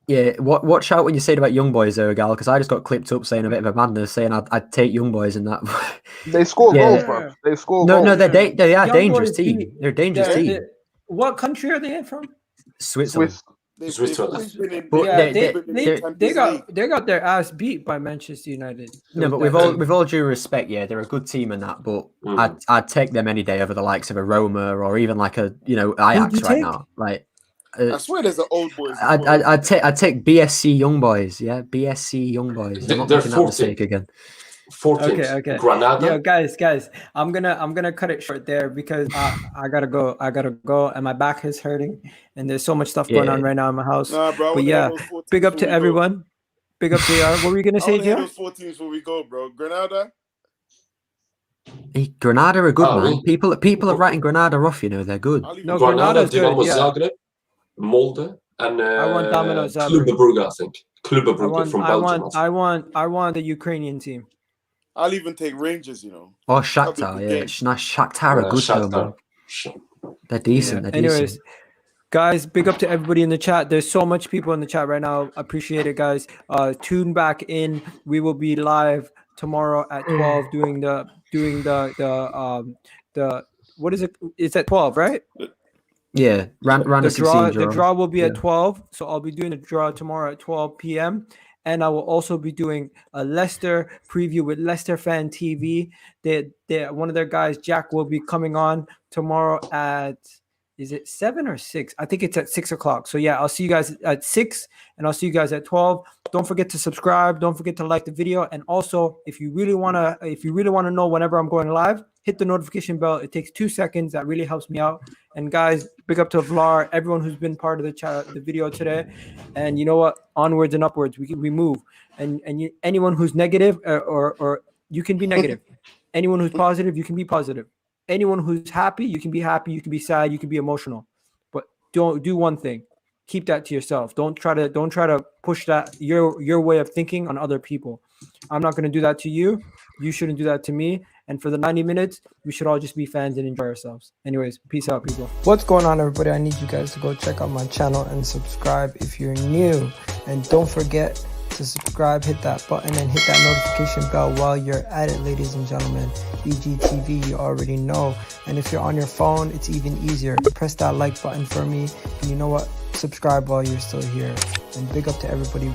S12: Yeah, watch out when you say about young boys there, gal, because I just got clipped up saying a bit of a madness, saying I'd take young boys and that.
S5: They score
S12: Yeah.
S5: goals, bro. They score
S12: No,
S5: goals.
S12: they are
S1: Young
S12: dangerous
S1: boys
S12: team.
S1: beat-
S12: They're a dangerous
S1: They're-
S12: team.
S1: they're- What country are they from?
S12: Switzerland.
S5: Swiss.
S10: They've
S11: Switzerland.
S10: been in,
S12: But
S1: Yeah,
S12: they-
S1: they
S10: been in
S1: they,
S10: the
S1: they
S10: Champions
S1: got
S10: League.
S1: they got their ass beat by Manchester United.
S12: No, but with all due respect, yeah, they're a good team and that. But I'd take them any day over the likes of a Roma or even like a Ajax right
S1: take?
S12: now. Like,
S10: I swear there's an old boys. as well.
S12: I'd take BSC Young Boys. Yeah, BSC Young Boys. I'm not
S11: They're
S12: making that
S11: 14.
S12: mistake again.
S11: 14th.
S1: Okay.
S11: Granada.
S1: Yo, guys, I'm gonna cut it short there because I gotta go, and my back is hurting, and there's so much stuff going on right now in my house.
S10: Nah, bro. I
S1: But
S10: wanna
S1: yeah,
S10: hear those 14s
S1: big up
S10: before
S1: to
S10: we go.
S1: everyone. Big up to y'all. What were you gonna
S10: I
S1: say,
S10: want to hear
S1: Joe?
S10: those 14s before we go, bro. Granada.
S12: Hey, Granada are good,
S11: Oh,
S12: man.
S11: really?
S12: People are writing Granada off. They're good.
S10: I'll even
S1: No,
S10: go.
S11: Granada,
S1: Granada's good.
S11: Dinamo
S1: Yeah,
S11: Zagreb, Molde, and
S1: I want Dinamo Zagreb.
S11: Club Brugge, I think. Club
S1: I
S11: Brugge from Belgium.
S1: I want the Ukrainian team.
S10: I'll even take Rangers. You know.
S12: Or
S10: That'll be a
S12: Shakhtar,
S10: good
S12: yeah.
S10: game.
S12: Shakhtar are good though, man. They're decent.
S1: Yeah.
S12: They're
S1: Anyways,
S12: decent.
S1: guys, big up to everybody in the chat. There's so much people in the chat right now. Appreciate it, guys. Tune back in. We will be live tomorrow at 12 doing the what is it? It's at 12, right?
S12: Yeah, round
S1: The
S12: of 16 draw.
S1: The draw will be at
S12: Yeah.
S1: 12. So I'll be doing a draw tomorrow at 12 p.m. And I will also be doing a Leicester preview with Leicester Fan TV. One of their guys, Jack, will be coming on tomorrow at, is it 7 or 6? I think it's at 6 o'clock. So yeah, I'll see you guys at 6 and I'll see you guys at 12. Don't forget to subscribe. Don't forget to like the video. And also, if you really want to know whenever I'm going live, hit the notification bell. It takes 2 seconds. That really helps me out. And guys, big up to Vlar, everyone who's been part of the video today. And you know what? Onwards and upwards, we move. And anyone who's negative or you can be negative. Anyone who's positive, you can be positive. Anyone who's happy, you can be happy. You can be sad. You can be emotional. But don't do one thing. Keep that to yourself. Don't try to push that your way of thinking on other people. I'm not going to do that to you. You shouldn't do that to me. And for the 90 minutes, we should all just be fans and enjoy ourselves. Anyways, peace out, people. What's going on, everybody? I need you guys to go check out my channel and subscribe if you're new. And don't forget to subscribe, hit that button, and hit that notification bell while you're at it, ladies and gentlemen. EGTV, you already know. And if you're on your phone, it's even easier. Press that like button for me. And you know what? Subscribe while you're still here. And big up to everybody